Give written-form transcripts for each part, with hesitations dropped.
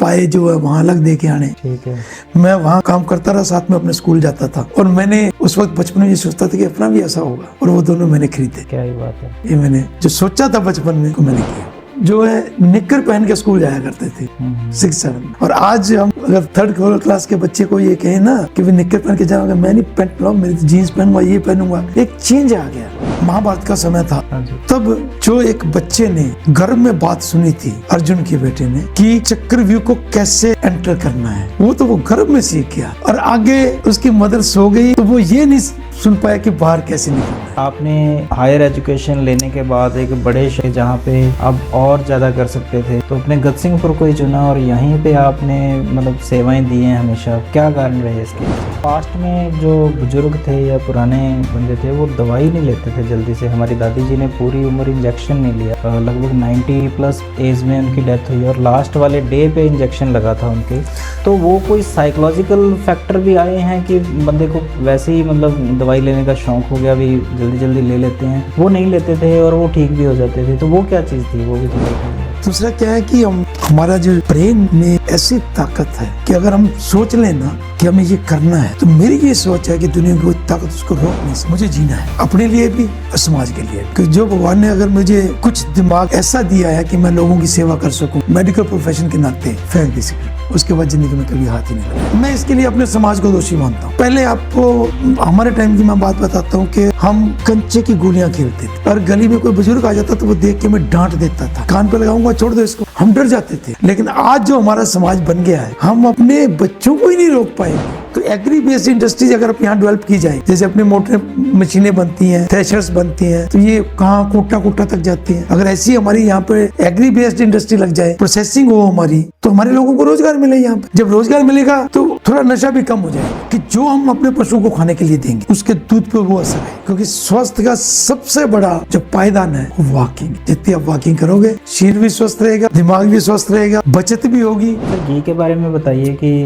पाए जो है वहाँ अलग दे के आने। ठीक है। मैं वहाँ काम करता रहा, साथ में अपने स्कूल जाता था, और मैंने उस वक्त बचपन में ये सोचता था कि अपना भी ऐसा होगा, और वो दोनों मैंने खरीदे। क्या ही बात है। ये मैंने जो सोचा था बचपन में, वो मैंने किया। जो है निक्कर पहन के स्कूल जाया करते थे 6-7, और आज हम अगर 3rd क्लास के बच्चे को ये कहें ना कि निक्कर पहन के जाओगे, मैं नहीं पैंट पहनाऊं, मेरी जीन्स पहनूंगा, ये पहनूंगा। एक चेंज आ गया। महाभारत का समय था, तब जो एक बच्चे ने गर्भ में बात सुनी थी अर्जुन के बेटे ने कि चक्रव्यूह को कैसे एंटर करना है, वो तो वो गर्भ में सीख गया, और आगे उसकी मदर सो गई तो वो ये नहीं सुन पाया कि बाहर कैसे निकलना है। आपने हायर एजुकेशन लेने के बाद एक बड़े शहर जहाँ पे आप और ज्यादा कर सकते थे, तो अपने गतसिंहपुर को ही चुना और यहीं पे आपने मतलब सेवाएं दी हैं हमेशा। क्या कारण रहे इसके? पास्ट में जो बुजुर्ग थे या पुराने बंदे थे वो दवाई नहीं लेते थे जल्दी से। हमारी दादी जी ने पूरी उम्र इंजेक्शन नहीं लिया, लगभग 90+ एज में उनकी डेथ हुई, और लास्ट वाले डे पे इंजेक्शन लगा था उनके। तो वो कोई साइकोलॉजिकल फैक्टर भी आए हैं कि बंदे को वैसे ही मतलब दवाई लेने का शौक हो गया, भी जल्दी जल्दी ले लेते हैं, वो नहीं लेते थे और वो ठीक भी हो जाते थे। तो वो क्या चीज़ थी, वो भी तो देखा। दूसरा क्या है कि हमारा जो ब्रेन में ऐसी ताकत है कि अगर हम सोच लें ना कि हमें ये करना है, तो मेरी ये सोच है कि दुनिया की कोई ताकत उसको रोक नहीं सकती। मुझे जीना है अपने लिए भी और समाज के लिए भी। जो भगवान ने अगर मुझे कुछ दिमाग ऐसा दिया है कि मैं लोगों की सेवा कर सकूं, मेडिकल प्रोफेशन के नाते, फेंक दी सिगरेट, उसके बाद जिंदगी में कभी हाथ ही नहीं लगा। मैं इसके लिए अपने समाज को दोषी मानता हूँ। पहले आपको हमारे टाइम की मैं बात बताता हूँ कि हम कंचे की गोलियां खेलते थे, और गली में कोई बुजुर्ग आ जाता तो वो देख के मैं डांट देता था, कान पे लगाऊंगा, छोड़ दो इसको, हम डर जाते थे। लेकिन आज जो हमारा समाज बन गया है, हम अपने बच्चों को ही नहीं रोक पाएंगे। तो एग्री बेस्ड इंडस्ट्रीज अगर यहाँ डेवलप की जाए, जैसे अपने मोटर मशीनें बनती हैं, थ्रेशर्स बनती हैं, तो ये कहाँ कोटा तक जाती हैं। अगर ऐसी हमारी यहाँ पे एग्री बेस्ड इंडस्ट्री लग जाए, प्रोसेसिंग हो हमारी, तो हमारे लोगों को रोजगार मिले। यहाँ पे जब रोजगार मिलेगा तो थोड़ा नशा भी कम हो जाएगा कि जो हम अपने पशुओं को खाने के लिए देंगे उसके दूध पे वो असर है। क्योंकि स्वास्थ्य का सबसे बड़ा जो पायदान है वो वॉकिंग। जितनी आप वॉकिंग करोगे, शरीर भी स्वस्थ रहेगा, दिमाग भी स्वस्थ रहेगा, बचत भी होगी। घी के बारे में बताइए कि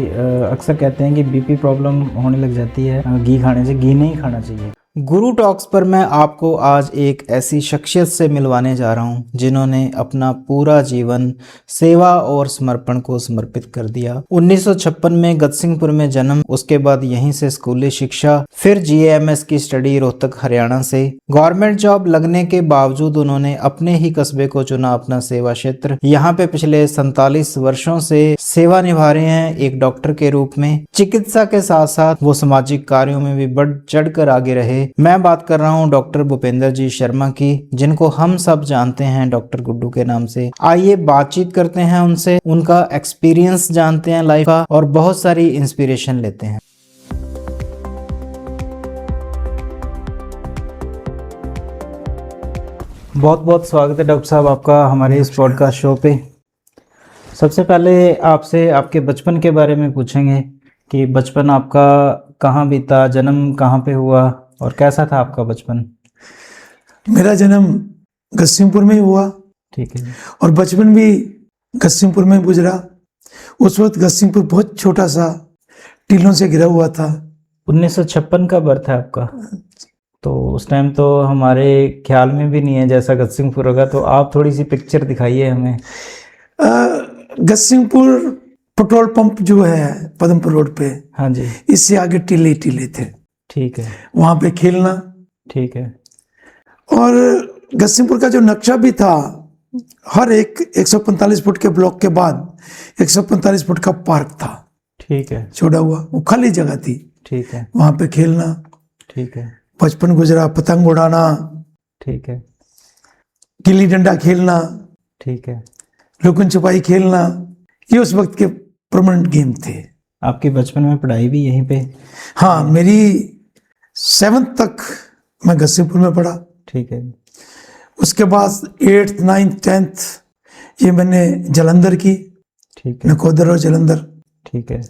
अक्सर कहते हैं कि बीपी प्रॉब्लम होने लग जाती है घी खाने से। घी नहीं खाना चाहिए। गुरु टॉक्स पर मैं आपको आज एक ऐसी शख्सियत से मिलवाने जा रहा हूं जिन्होंने अपना पूरा जीवन सेवा और समर्पण को समर्पित कर दिया। 1956 में गतसिंहपुर में जन्म, उसके बाद यहीं से स्कूली शिक्षा, फिर GAMS की स्टडी रोहतक हरियाणा से। गवर्नमेंट जॉब लगने के बावजूद उन्होंने अपने ही कस्बे को चुना अपना सेवा क्षेत्र। यहाँ पे पिछले 47 वर्षों से सेवा निभा रहे हैं एक डॉक्टर के रूप में। चिकित्सा के साथ साथ वो सामाजिक कार्यों में भी बढ़ चढ़कर आगे रहे। मैं बात कर रहा हूं डॉक्टर भूपेंद्र जी शर्मा की, जिनको हम सब जानते हैं डॉक्टर गुड्डू के नाम से। आइए बातचीत करते हैं उनसे, उनका एक्सपीरियंस जानते हैं लाइफ का, और बहुत सारी इंस्पिरेशन लेते हैं। बहुत बहुत स्वागत है डॉक्टर साहब आपका हमारे इस पॉडकास्ट शो पे। सबसे पहले आपसे आपके बचपन के बारे में पूछेंगे कि बचपन आपका कहाँ बीता, जन्म कहाँ पे हुआ और कैसा था आपका बचपन? मेरा जन्म गतसिंहपुर में ही हुआ। ठीक है। और बचपन भी गतसिंहपुर में गुजरा। उस वक्त गतसिंहपुर बहुत छोटा सा टीलों से घिरा हुआ था। 1956 का बर्थ है आपका, तो उस टाइम तो हमारे ख्याल में भी नहीं है जैसा गतसिंहपुर होगा। तो आप थोड़ी सी पिक्चर दिखाइए हमें। गतसिंहपुर पेट्रोल पंप जो है पदमपुर रोड पे, हाँ जी, इससे आगे टीले थे। ठीक है। वहां पे खेलना। ठीक है। और गतसिंहपुर का जो नक्शा भी था, हर एक 145 फुट के ब्लॉक के बाद 145 फुट का पार्क था। ठीक है। छोड़ा हुआ, वो खाली जगह थी। ठीक है। वहां पे खेलना। ठीक है। बचपन गुजरा, पतंग उड़ाना। ठीक है। गिल्ली डंडा खेलना। ठीक है। लुकन छुपाई खेलना, ये उस वक्त के परमानेंट गेम थे। आपके बचपन में पढ़ाई भी यहीं पे? हाँ, मेरी 7th तक मैं गतसिंहपुर में पढ़ा। ठीक है। उसके बाद 8th 9th 10th ये मैंने जालंधर की। ठीक है। नकोदर और जालंधर। ठीक है।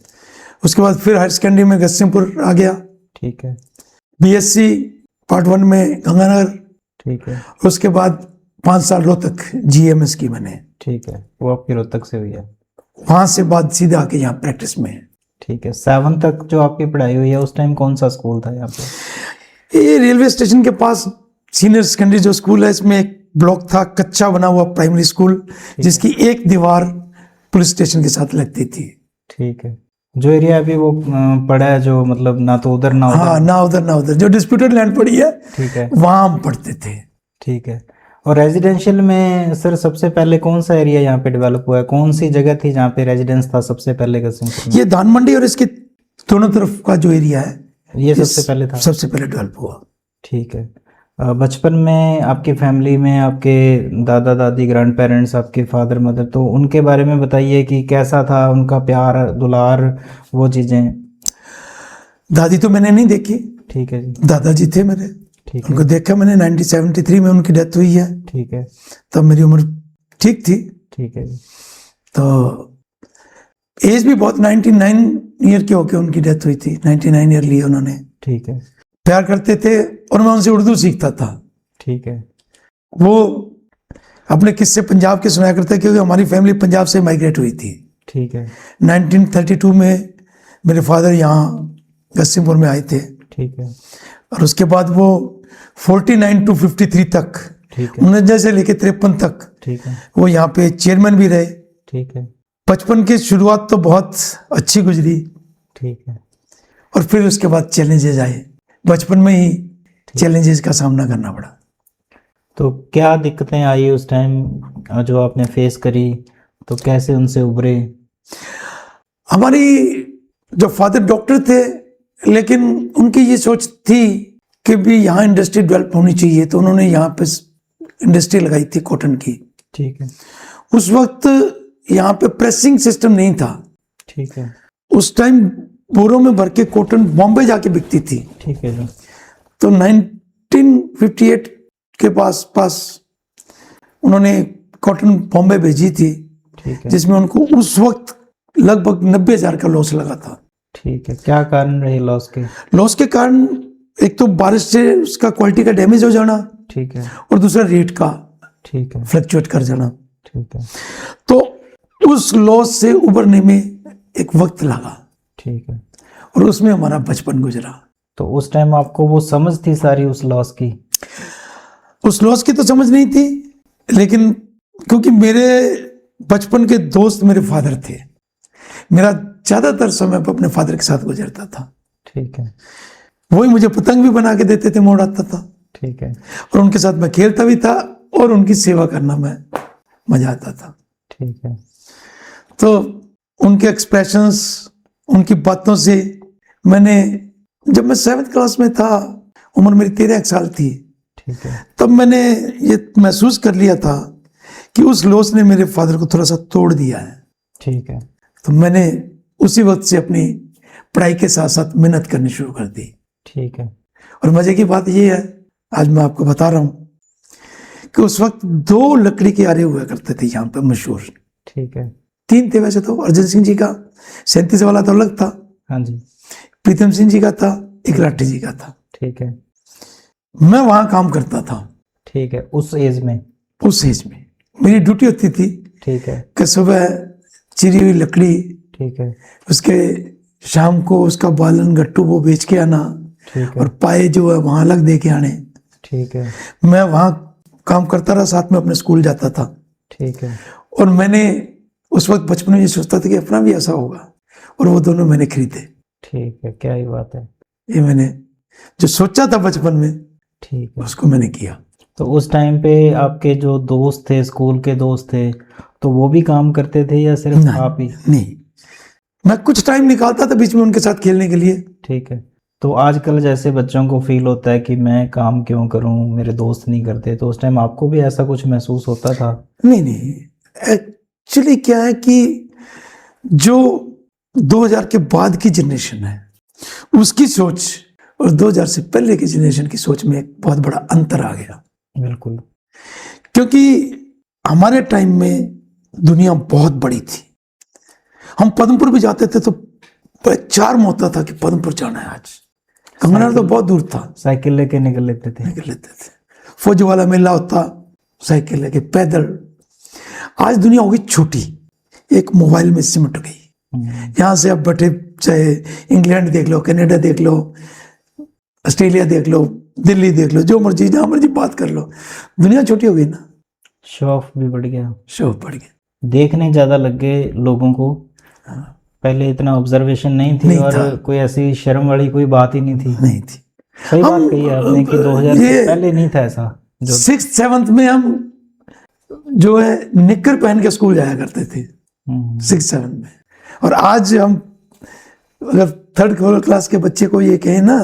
उसके बाद फिर हायर सेकेंडरी में गतसिंहपुर आ गया। ठीक है। BSc पार्ट 1 में गंगानगर। ठीक है। उसके बाद 5 साल रोहतक GAMS की मैंने। ठीक है, वो आपकी रोहतक से हुई है। वहां से बाद सीधा आके यहाँ प्रैक्टिस में। ठीक है। 7 तक जो आपकी पढ़ाई हुई है उस टाइम कौन सा स्कूल था यहाँ पे? ये रेलवे स्टेशन के पास सीनियर सेकेंडरी जो स्कूल है, इसमें एक ब्लॉक था, कच्चा बना हुआ प्राइमरी स्कूल, जिसकी एक दीवार पुलिस स्टेशन के साथ लगती थी। ठीक है। जो एरिया अभी वो पड़ा है, जो मतलब ना तो उधर ना उधर। हाँ, ना उधर जो डिस्प्यूटेड लैंड पड़ी है, ठीक है, वहां हम पढ़ते थे। ठीक है। और रेजिडेंशियल में सर सबसे पहले कौन सा एरिया यहाँ पे डेवलप हुआ है? कौन सी जगह थी जहाँ पे रेजिडेंस था सबसे पहले कसुमपुर में? ये धान मंडी और इसके दोनों तरफ का जो एरिया है, ये सबसे पहले था। सबसे पहले डेवलप हुआ। ठीक है। बचपन में आपकी फैमिली में आपके दादा दादी, ग्रैंड पेरेंट्स, आपके फादर मदर, तो उनके बारे में बताइए कि कैसा था उनका प्यार दुलार, वो चीज़ें। दादी तो मैंने नहीं देखी। ठीक है जी। दादाजी थे मेरे, ठीक है, उनको देखा मैंने। 1973 में उनकी डेथ हुई है। ठीक है, तब मेरी उम्र ठीक थी। ठीक है जी। तो एज भी बहुत, 99 ईयर के होके उनकी डेथ हुई थी। 99 ईयर लिए उन्होंने। ठीक है, प्यार करते थे और मैं उनसे उर्दू सीखता था। ठीक है, वो अपने किस्से पंजाब के सुनाया करते, क्योंकि हमारी फैमिली पंजाब से माइग्रेट हुई थी। ठीक है, 1932 में मेरे फादर यहाँ गस्सिमपुर में आए थे, ठीक है, और उसके बाद वो 49 to 53 तक, ठीक है, 19 से लेके 53 तक ठीक है, वो यहाँ पे चेयरमैन भी रहे। ठीक है, बचपन की शुरुआत तो बहुत अच्छी गुजरी, ठीक है, और फिर उसके बाद चैलेंजेस आए। बचपन में ही चैलेंजेस का सामना करना पड़ा। तो क्या दिक्कतें आई उस टाइम जो आपने फेस करी, तो कैसे उनसे उभरे? हमारी जो फादर डॉक्टर थे, लेकिन उनकी ये सोच थी कि भी यहाँ इंडस्ट्री डेवलप होनी चाहिए, तो उन्होंने यहाँ पे इंडस्ट्री लगाई थी कॉटन की। ठीक है, उस वक्त यहाँ पे प्रेसिंग सिस्टम नहीं था। ठीक है, उस टाइम बोरों में भर के कॉटन बॉम्बे जाके बिकती थी। ठीक है जी। तो 1958 के पास उन्होंने कॉटन बॉम्बे भेजी थी, ठीक है, जिसमें उनको उस वक्त लगभग 90,000 का लॉस लगा था। ठीक है। क्या कारण रहे लॉस के? लॉस के कारण एक तो बारिश से उसका क्वालिटी का डैमेज हो जाना, ठीक है, और दूसरा रेट का ठीक है, फ्लक्चुएट कर जाना। ठीक है, तो उस लॉस से उबरने में एक वक्त लगा, ठीक है। और उसमें हमारा बचपन गुजरा। तो उस टाइम आपको वो समझ थी सारी उस लॉस की? उस लॉस की तो समझ नहीं थी, लेकिन क्योंकि मेरे बचपन के दोस्त मेरे फादर थे, मेरा ज्यादातर समय अपने फादर के साथ गुजरता था। ठीक है, वही मुझे पतंग भी बना के देते थे, मोड़ आता था, ठीक है, और उनके साथ मैं खेलता भी था, और उनकी सेवा करना में मजा आता था। ठीक है, तो उनके एक्सप्रेशंस, उनकी बातों से मैंने, जब मैं 7th क्लास में था, उम्र मेरी 13 साल थी, ठीक है, तब मैंने ये महसूस कर लिया था कि उस लॉस ने मेरे फादर को थोड़ा सा तोड़ दिया है। ठीक है, तो मैंने उसी वक्त से अपनी पढ़ाई के साथ साथ मेहनत करनी शुरू कर दी। ठीक है, और मजे की बात ये है, आज मैं आपको बता रहा हूँ कि उस वक्त 2 लकड़ी के आरे हुआ करते थे यहाँ पे मशहूर। ठीक है। 3 थे वैसे तो। अर्जन सिंह जी का 37 वाला तो अलग था, हाँ जी। प्रीतम सिंह जी का था, एक लाठी जी का था। ठीक है, मैं वहां काम करता था ठीक है। उस एज में? उस एज में मेरी ड्यूटी होती थी ठीक है, कि सुबह चिरी हुई लकड़ी, ठीक है, उसके शाम को उसका बालन गट्टू वो बेच के आना, ठीक है, और पाए जो है वहां अलग दे के आने। ठीक है, मैं वहां काम करता रहा, साथ में अपने स्कूल जाता था। ठीक है, और मैंने उस वक्त बचपन में ये सोचता था कि अपना भी ऐसा होगा, और वो दोनों मैंने खरीदे। ठीक है। क्या ही बात है। ये मैंने जो सोचा था बचपन में, ठीक है। उसको मैंने किया। तो उस टाइम पे आपके जो दोस्त थे, स्कूल के दोस्त थे, तो वो भी काम करते थे या सिर्फ आप ही? नहीं, मैं कुछ टाइम निकालता था बीच में उनके साथ खेलने के लिए। ठीक है। तो आजकल जैसे बच्चों को फील होता है कि मैं काम क्यों करूं, मेरे दोस्त नहीं करते, तो उस टाइम आपको भी ऐसा कुछ महसूस होता था? नहीं, एक्चुअली क्या है कि जो 2000 के बाद की जनरेशन है, उसकी सोच और 2000 से पहले की जनरेशन की सोच में एक बहुत बड़ा अंतर आ गया। बिल्कुल। क्योंकि हमारे टाइम में दुनिया बहुत बड़ी थी। हम पद्मपुर भी जाते थे तो 4 में होता था कि पद्मपुर जाना है आज। कंगना तो बहुत दूर था, साइकिल लेके निकल लेते थे। निकल लेते थे। फौज वाला मेला होता, साइकिल लेके पैदल। आज दुनिया होगी छोटी, एक मोबाइल में सिमट गई। यहाँ से आप बैठे चाहे इंग्लैंड देख लो, कनाडा देख लो, ऑस्ट्रेलिया देख लो, दिल्ली देख लो, जो मर्जी जहाँ मर्जी बात कर लो। दुनिया छोटी हो गई ना, शो ऑफ भी बढ़ गया। शो बढ़ गया। देखने ज़्यादा लग गए लोगों को। पहले इतना ऑब्जर्वेशन नहीं थी नहीं और था। कोई ऐसी शर्म वाली कोई बात ही नहीं थी। नहीं थी। सही हम बात कही आपने कि 2000 से ये पहले नहीं था ऐसा जो। 6th 7th में हम जो है निक्कर पहन के स्कूल जाया करते थे, 6th 7th में। और आज हम अगर 3rd क्लास के बच्चे को ये कहें ना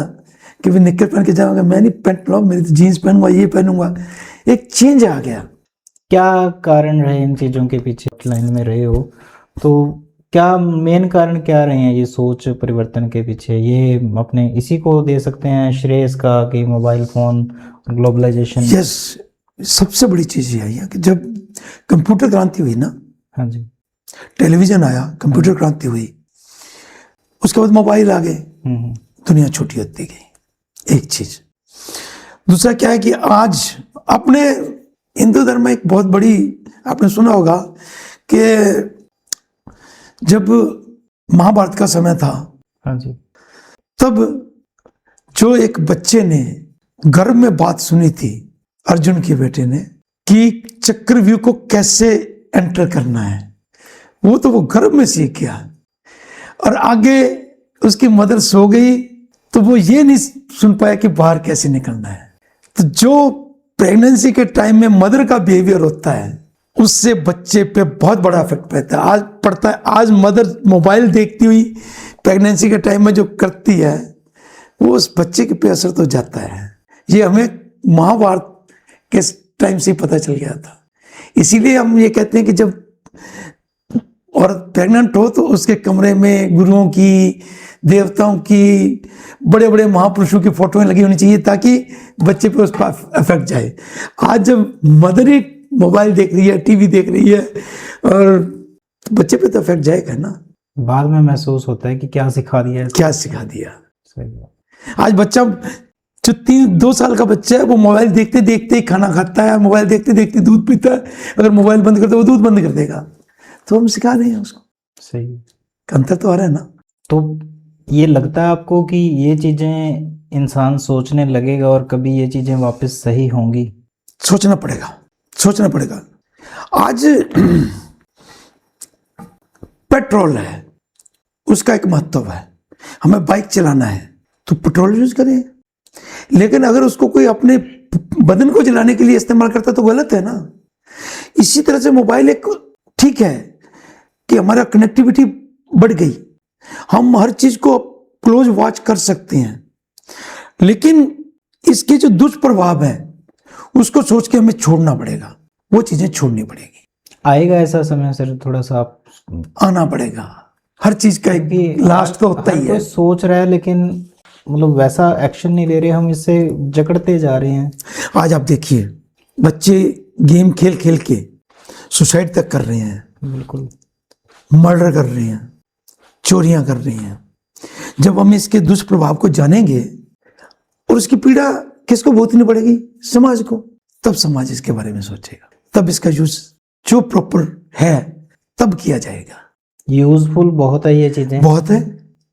कि वे निक्कर पहन के जाओगे, मैं नहीं पैंट लाऊं, मेरी तो जीन्स पहनूंगा, ये पहनूंगा। एक चेंज आ गया। क्या कारण रहे इन चीज़ों के पीछे? लाइन में रहे हो तो क्या मेन कारण क्या रहे हैं ये सोच परिवर्तन के पीछे? ये अपने इसी को दे सकते हैं श्रेय इसका कि मोबाइल फ़ोन, ग्लोबलाइजेशन। यस, सबसे बड़ी चीज ये आई है कि जब कंप्यूटर क्रांति हुई ना, हाँ जी। टेलीविजन आया, कंप्यूटर क्रांति हुई, उसके बाद मोबाइल आ गए, दुनिया छोटी होती गई। एक चीज। दूसरा क्या है कि आज अपने हिंदू धर्म में एक बहुत बड़ी, आपने सुना होगा कि जब महाभारत का समय था, हाँ जी। तब जो एक बच्चे ने गर्भ में बात सुनी थी अर्जुन के बेटे ने कि चक्रव्यूह को कैसे एंटर करना है, वो गर्भ में सीख गया। और आगे उसकी मदर सो गई तो वो ये नहीं सुन पाया कि बाहर कैसे निकलना है। तो जो प्रेगनेंसी के टाइम में मदर का बिहेवियर होता है, उससे बच्चे पे बहुत बड़ा इफेक्ट पड़ता है। आज मदर मोबाइल देखती हुई प्रेगनेंसी के टाइम में जो करती है, वो उस बच्चे के पे असर तो जाता है। ये हमें महाभारत के टाइम से ही पता चल गया था। इसीलिए हम ये कहते हैं कि जब औरत प्रेग्नेंट हो तो उसके कमरे में गुरुओं की, देवताओं की, बड़े बड़े महापुरुषों की फोटोएं लगी होनी चाहिए ताकि बच्चे पे उसका इफेक्ट जाए। आज जब मदर ही मोबाइल देख रही है, टीवी देख रही है, और बच्चे पे तो इफेक्ट जाएगा ना। बाद में महसूस होता है कि क्या सिखा दिया है, क्या सिखा दिया। सही है। आज बच्चा जो 2 साल का बच्चा है, वो मोबाइल देखते देखते ही खाना खाता है, मोबाइल देखते देखते दूध पीता है। अगर मोबाइल बंद करता है वो दूध बंद कर देगा, तो हम सिखा रहे हैं उसको। सही। अंतर तो आ रहा है ना। तो ये लगता है आपको कि ये चीज़ें इंसान सोचने लगेगा और कभी ये चीज़ें वापस सही होंगी? सोचना पड़ेगा, सोचना पड़ेगा। आज पेट्रोल है, उसका एक महत्व है। हमें बाइक चलाना है तो पेट्रोल यूज करें, लेकिन अगर उसको कोई अपने बदन को जलाने के लिए इस्तेमाल करता तो गलत है ना। इसी तरह से मोबाइल एक ठीक है कि हमारा कनेक्टिविटी बढ़ गई, हम हर चीज को क्लोज वॉच कर सकते हैं, लेकिन इसके जो दुष्प्रभाव है उसको सोच के हमें छोड़ना पड़ेगा। वो चीजें छोड़नी पड़ेगी। आएगा ऐसा समय सर, थोड़ा सा आप आना पड़ेगा। हर चीज का एक लास्ट तो होता ही है। सोच रहा है लेकिन मतलब वैसा एक्शन नहीं ले रहे, हम इससे जकड़ते जा रहे हैं। आज आप देखिए, बच्चे गेम खेल खेल के सुसाइड तक कर रहे हैं, बिल्कुल मर्डर कर रहे हैं, चोरियां कर रहे हैं। जब हम इसके दुष्प्रभाव को जानेंगे और उसकी पीड़ा किसको भुगतनी पड़ेगी, समाज को, तब समाज इसके बारे में सोचेगा, तब इसका यूज जो प्रॉपर है तब किया जाएगा। यूजफुल बहुत है ये चीजें, बहुत है।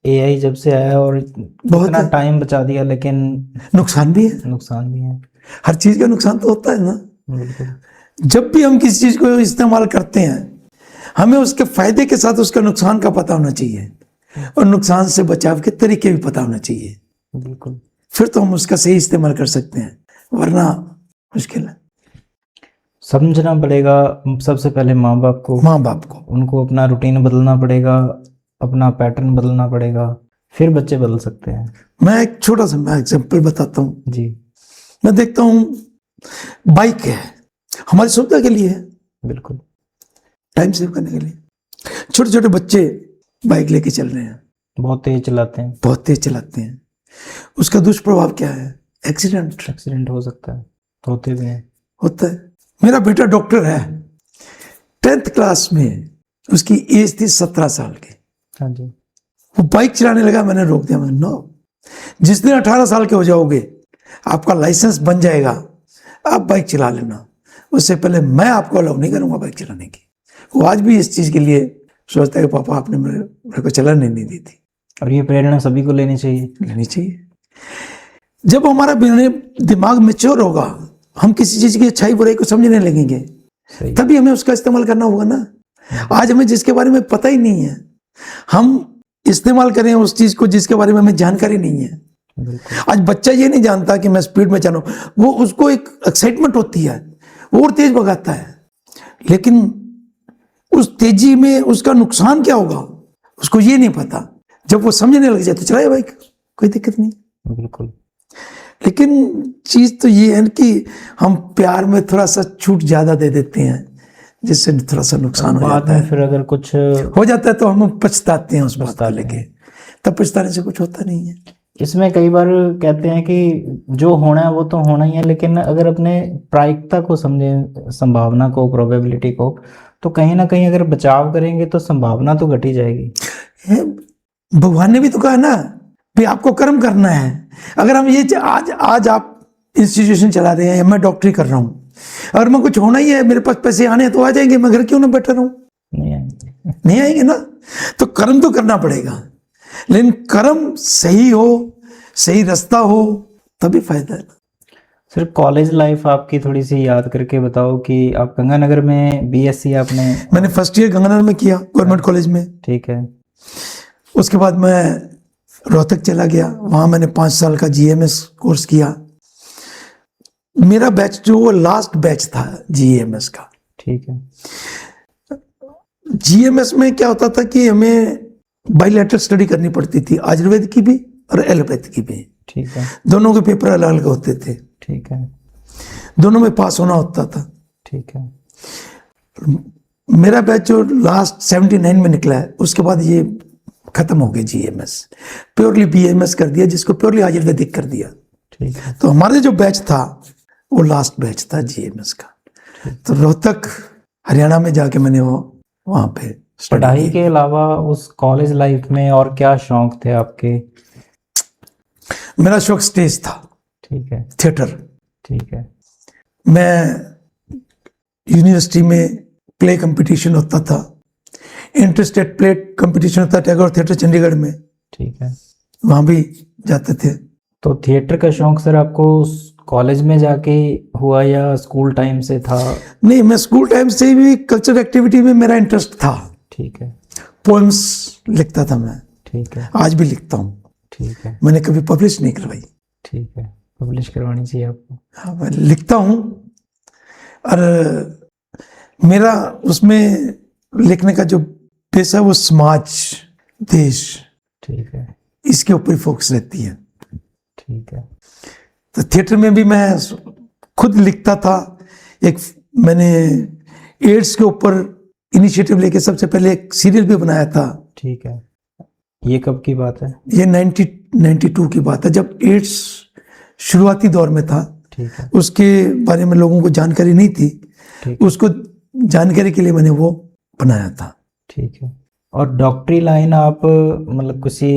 एआई जब से आया और बहुत इतना है। टाइम बचा दिया, लेकिन नुकसान भी है। नुकसान भी है। हर चीज का नुकसान तो होता है ना। बिल्कुल। जब भी हम किसी चीज को इस्तेमाल करते हैं, हमें उसके फायदे के साथ उसका नुकसान का पता होना चाहिए, और नुकसान से बचाव के तरीके भी पता होना चाहिए। बिल्कुल। फिर तो हम उसका सही इस्तेमाल कर सकते हैं, वरना मुश्किल है। समझना पड़ेगा सबसे पहले माँ बाप को, उनको अपना रूटीन बदलना पड़ेगा, अपना पैटर्न बदलना पड़ेगा, फिर बच्चे बदल सकते हैं। मैं एक छोटा सा एग्जाम्पल बताता हूँ जी। मैं देखता हूँ बाइक है, हमारी सुविधा के लिए है, बिल्कुल, टाइम सेव करने के लिए। छोटे छोटे बच्चे बाइक लेके चल रहे हैं, बहुत तेज चलाते हैं, बहुत तेज चलाते हैं। उसका दुष्प्रभाव क्या है? एक्सीडेंट हो सकता है, होते भी हैं, होता है। मेरा बेटा डॉक्टर है, 10th क्लास में उसकी एज थी 17 साल की। हाँ जी। वो बाइक चलाने लगा, मैंने रोक दिया। मैंने नो, जिस दिन 18 साल के हो जाओगे आपका लाइसेंस बन जाएगा, आप बाइक चला लेना, उससे पहले मैं आपको अलाउ नहीं करूंगा बाइक चलाने की। वो आज भी इस चीज के लिए सोचता है कि पापा आपने मेरे को चलाने नहीं दी थी। और ये प्रेरणा सभी को लेनी चाहिए। जब हमारा दिमाग मैच्योर होगा, हम किसी चीज की अच्छाई बुराई को समझने लगेंगे, तभी हमें उसका इस्तेमाल करना होगा ना। आज हमें जिसके बारे में पता ही नहीं है, हम इस्तेमाल करें उस चीज को जिसके बारे में हमें जानकारी नहीं है। आज बच्चा ये नहीं जानता कि मैं स्पीड में चलूं, वो उसको एक एक्साइटमेंट होती है, वो और तेज भगाता है, लेकिन उस तेजी में उसका नुकसान क्या होगा उसको ये नहीं पता। जब वो समझने लग जाए तो चलाए बाइक, कोई दिक्कत नहीं। बिल्कुल। लेकिन चीज तो ये है कि हम प्यार में थोड़ा सा छूट ज्यादा दे देते हैं, जिससे थोड़ा सा नुकसान हो बाद जाता में है। फिर अगर कुछ हो जाता है तो हम पछताते हैं उस बात को लेके, तब पछताने से कुछ होता नहीं है। इसमें कई बार कहते हैं कि जो होना है वो तो होना ही है, लेकिन अगर अपने प्रायिकता को समझें, संभावना को, प्रोबेबिलिटी को, तो कहीं ना कहीं अगर बचाव करेंगे तो संभावना तो घटी जाएगी। भगवान ने भी तो कहा ना भी आपको कर्म करना है। अगर हम ये आज आप इंस्टीट्यूशन चला रहे हैं या मैं डॉक्टरी कर रहा हूँ, अगर मैं कुछ होना ही है, मेरे पास पैसे आने हैं तो आ जाएंगे, मैं घर क्यों ना बैठा रहूं? नहीं आएंगे ना। तो कर्म तो करना पड़ेगा, लेकिन कर्म सही हो, सही रास्ता हो, तभी फायदा है। सिर्फ कॉलेज लाइफ आपकी थोड़ी सी याद करके बताओ कि आप गंगानगर में बीएससी आपने, मैंने फर्स्ट ईयर गंगानगर में किया, गवर्नमेंट कॉलेज में। ठीक है। उसके बाद मैं रोहतक चला गया, वहां मैंने 5 साल का जीएमएस कोर्स किया। मेरा बैच जो वो लास्ट बैच था जीएमएस का। ठीक है। जीएमएस में क्या होता था कि हमें बायलैटरल स्टडी करनी पड़ती थी, आयुर्वेद की भी और एलोपैथी की भी। ठीक है। दोनों के पेपर अलग अलग होते थे। ठीक है। दोनों में पास होना होता था। ठीक है। मेरा बैच जो लास्ट 79 में निकला है, उसके बाद ये खत्म हो गया जीएमएस, प्योरली बीएमएस कर दिया, जिसको प्योरली आयुर्वेदिक कर दिया। ठीक है। तो हमारे जो बैच था वो लास्ट बैच था जीएमएस का। तो रोहतक हरियाणा में जाके मैंने वो वहां पे पढ़ाई के अलावा उस कॉलेज लाइफ में और क्या शौक थे आपके? मेरा शौक स्टेज था। ठीक है। थिएटर। ठीक है। मैं यूनिवर्सिटी में प्ले कंपटीशन होता था, इंटरस्टेट प्ले कंपटीशन होता था टैगोर थिएटर चंडीगढ़ में। ठीक है। वहां भी जाते थे। तो थिएटर का शौक सर आपको कॉलेज में जाके हुआ या स्कूल टाइम से था? नहीं, मैं स्कूल टाइम से भी कल्चरल एक्टिविटी में मेरा इंटरेस्ट था। ठीक है। पोएम्स लिखता था मैं। ठीक है। आज भी लिखता हूँ। ठीक है। मैंने कभी पब्लिश नहीं करवाई। ठीक है। पब्लिश करवानी चाहिए आपको। हाँ, मैं लिखता हूँ और मेरा उसमें लिखने का जो पेशा वो समाज, देश, ठीक है, इसके ऊपर फोकस रहती है। ठीक है। तो थिएटर में भी मैं खुद लिखता था। एक मैंने एड्स के ऊपर इनिशिएटिव लेके सबसे पहले एक सीरियल भी बनाया था। ठीक है। ये कब की बात है? ये 92 की बात है, जब एड्स शुरुआती दौर में था। ठीक है। उसके बारे में लोगों को जानकारी नहीं थी, ठीक, उसको जानकारी के लिए मैंने वो बनाया था। ठीक है। और डॉक्टरी लाइन आप मतलब किसी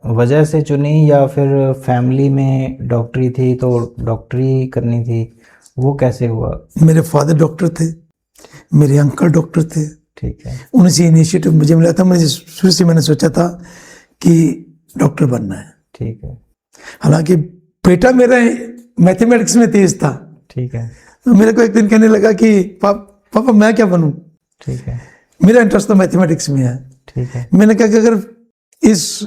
वजह से चुनी या फिर फैमिली में डॉक्टरी थी तो डॉक्टरी करनी थी, वो कैसे हुआ? मेरे फादर डॉक्टर थे, मेरे अंकल डॉक्टर थे। ठीक है। उन्हीं से इनिशिएटिव मुझे मिला था। मुझे शुरू से मैंने सोचा था कि डॉक्टर बनना है। ठीक है। हालांकि बेटा मेरा मैथमेटिक्स में तेज था। ठीक है। तो मेरे को एक दिन कहने लगा कि पापा मैं क्या बनूं? ठीक है। मेरा इंटरेस्ट तो मैथमेटिक्स में है। ठीक है। मैंने कहा कि अगर इस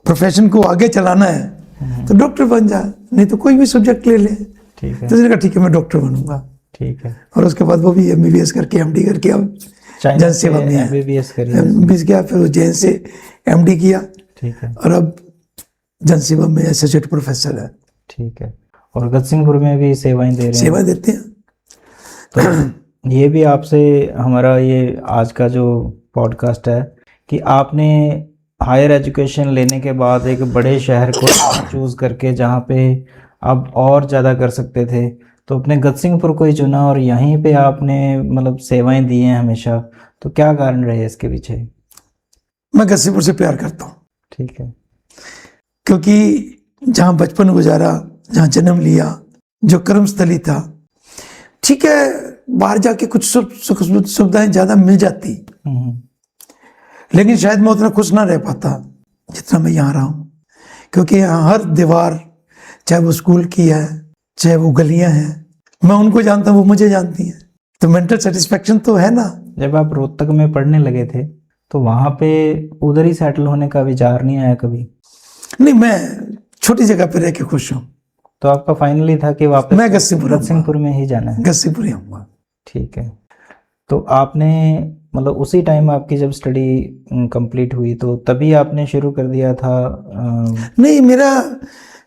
प्रोफेशन को आगे चलाना है तो डॉक्टर बन जा, नहीं तो कोई भी सब्जेक्ट ले ले। ठीक है। तो उसने कहा ठीक है मैं डॉक्टर बनूंगा। ठीक है। और उसके बाद वो भी एमबीबीएस करके एमडी करके अब जन सेवा में है। एमबीबीएस करी। एमबीबीएस किया, फिर जैन से एमडी किया। ठीक है। और अब जन सेवा में एसोसिएट प्रोफेसर है। ठीक है। और गतसिंहपुर में भी सेवाएं दे रहे हैं? सेवा देते हैं। तो ये भी आपसे हमारा ये आज का जो पॉडकास्ट है कि आपने हायर एजुकेशन लेने के बाद एक बड़े शहर को चूज़ करके जहाँ पे आप और ज़्यादा कर सकते थे तो अपने गतसिंहपुर को ही चुना और यहीं पे आपने मतलब सेवाएं दी हैं हमेशा, तो क्या कारण रहे इसके पीछे? मैं गतसिंहपुर से प्यार करता हूँ। ठीक है। क्योंकि जहाँ बचपन गुजारा, जहाँ जन्म लिया, जो कर्मस्थली था, ठीक है बाहर जाके कुछ सुख सुविधाएं ज़्यादा मिल जाती, लेकिन शायद मैं उतना खुश ना रह पाता जितना मैं यहाँ रहा हूँ। क्योंकि यहाँ हर दीवार, चाहे वो स्कूल की है, चाहे वो गलियाँ हैं, मैं उनको जानता हूँ, वो मुझे जानती हैं। तो मेंटल सेटिस्फेक्शन तो है ना। जब आप रोहतक में पढ़ने लगे थे तो वहाँ पे उधर ही सेटल होने का विचार नहीं आया कभी? नहीं, मैं छोटी जगह पे रह के खुश हूँ। तो आपका फाइनली था कि वापस मैं गस्सीपुर में ही जाना है? गस्सीपुर ही आऊँगा। ठीक है। तो आपने मतलब उसी टाइम आपकी जब स्टडी कंप्लीट हुई तो तभी आपने शुरू कर दिया था? नहीं, मेरा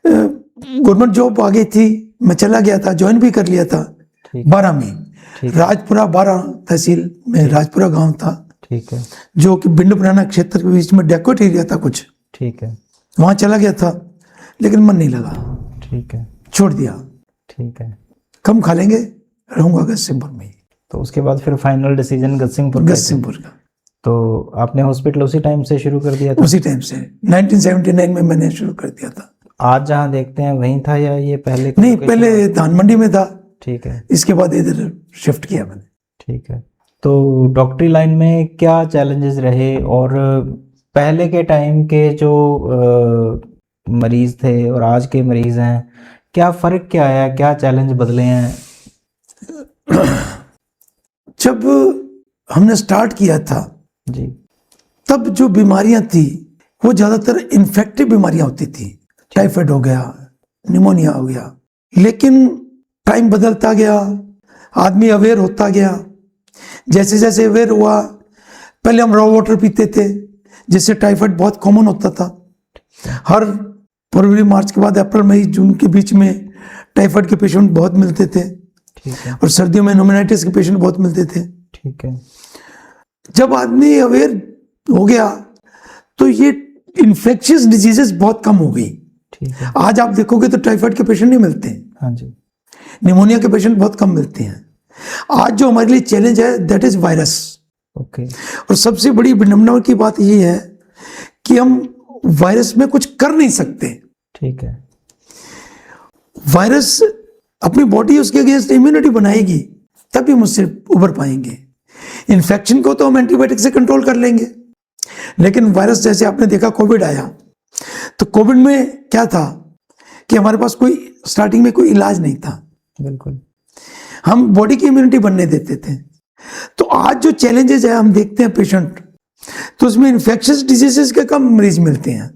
गवर्नमेंट जॉब आ गई थी, मैं चला गया था, ज्वाइन भी कर लिया था 12 में। राजपुरा 12 तहसील में राजपुरा गांव था, ठीक है, जो कि भिंड पुराना क्षेत्र के बीच में डेकोट एरिया था कुछ, ठीक है। वहाँ चला गया था, लेकिन मन नहीं लगा, ठीक है, छोड़ दिया। ठीक है। कम खा लेंगे, रहूँगा गस्सीपुर में ही। तो उसके बाद फिर फाइनल डिसीजन गस्सीपुर का। तो आपने हॉस्पिटल उसी टाइम से शुरू कर दिया था? उसी टाइम से 1979 में मैंने शुरू कर दिया था। आज जहाँ देखते हैं वहीं था या ये पहले? नहीं, पहले धान मंडी में था। ठीक है। इसके बाद इधर शिफ्ट किया मैंने। ठीक है। तो डॉक्टरी लाइन में क्या चैलेंजेस रहे और पहले के टाइम के जो मरीज थे और आज के मरीज हैं, क्या फ़र्क क्या आया, क्या चैलेंज बदले हैं? जब हमने स्टार्ट किया था जी, तब जो बीमारियां थी वो ज़्यादातर इन्फेक्टिव बीमारियां होती थी। टाइफाइड हो गया, निमोनिया हो गया। लेकिन टाइम बदलता गया, आदमी अवेयर होता गया। जैसे जैसे अवेयर हुआ, पहले हम रॉ वाटर पीते थे जिससे टाइफाइड बहुत कॉमन होता था। हर फरवरी मार्च के बाद अप्रैल मई जून के बीच में टाइफाइड के पेशेंट बहुत मिलते थे। ठीक है। और सर्दियों में न्यूमोनाइटिस के पेशेंट बहुत मिलते थे। ठीक है। जब आदमी अवेयर हो गया तो ये इन्फेक्शियस डिजीजेस बहुत कम हो गई। ठीक है। आज आप देखोगे तो टाइफाइड के पेशेंट नहीं मिलते हैं। हाँ जी। निमोनिया के पेशेंट बहुत कम मिलते हैं। आज जो हमारे लिए चैलेंज है दैट इज वायरस। ओके। और सबसे बड़ी विडंबना की बात ये है कि हम वायरस में कुछ कर नहीं सकते। ठीक है। वायरस अपनी बॉडी उसके अगेंस्ट इम्यूनिटी बनाएगी, तभी हम उससे उबर पाएंगे। इन्फेक्शन को तो हम एंटीबायोटिक से कंट्रोल कर लेंगे, लेकिन वायरस, जैसे आपने देखा कोविड आया, तो कोविड में क्या था कि हमारे पास कोई स्टार्टिंग में कोई इलाज नहीं था। बिल्कुल। हम बॉडी की इम्यूनिटी बनने देते थे। तो आज जो चैलेंजेस है, हम देखते हैं पेशेंट, तो उसमें इन्फेक्शियस डिजीजेस के कम मरीज मिलते हैं,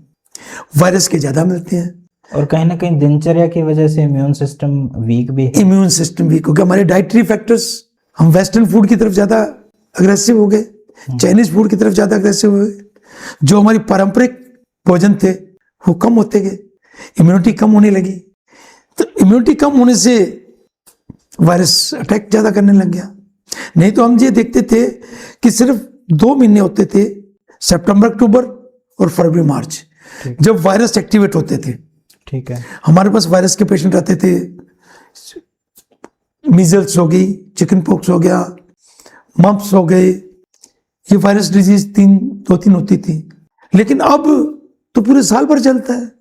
वायरस के ज्यादा मिलते हैं। और कहीं ना कहीं दिनचर्या की वजह से इम्यून सिस्टम वीक भी है। इम्यून सिस्टम वीक हो गया, हमारे डाइटरी फैक्टर्स, हम वेस्टर्न फूड की तरफ ज्यादा अग्रेसिव हो गए, चाइनीज फूड की तरफ ज्यादा अग्रेसिव हो गए। जो हमारी पारंपरिक भोजन थे वो कम होते गए, इम्यूनिटी कम होने लगी। तो इम्यूनिटी कम होने से वायरस अटैक ज्यादा करने लग गया। नहीं तो हम ये देखते थे कि सिर्फ 2 महीने होते थे, सितंबर अक्टूबर और फरवरी मार्च, जब वायरस एक्टिवेट होते थे। ठीक है। हमारे हमारे पास वायरस के पेशेंट आते थे, मीजल्स हो गई, चिकन पॉक्स हो गया, मम्प्स हो गए, ये वायरस डिजीज 2-3 होती थी। लेकिन अब तो पूरे साल भर चलता है।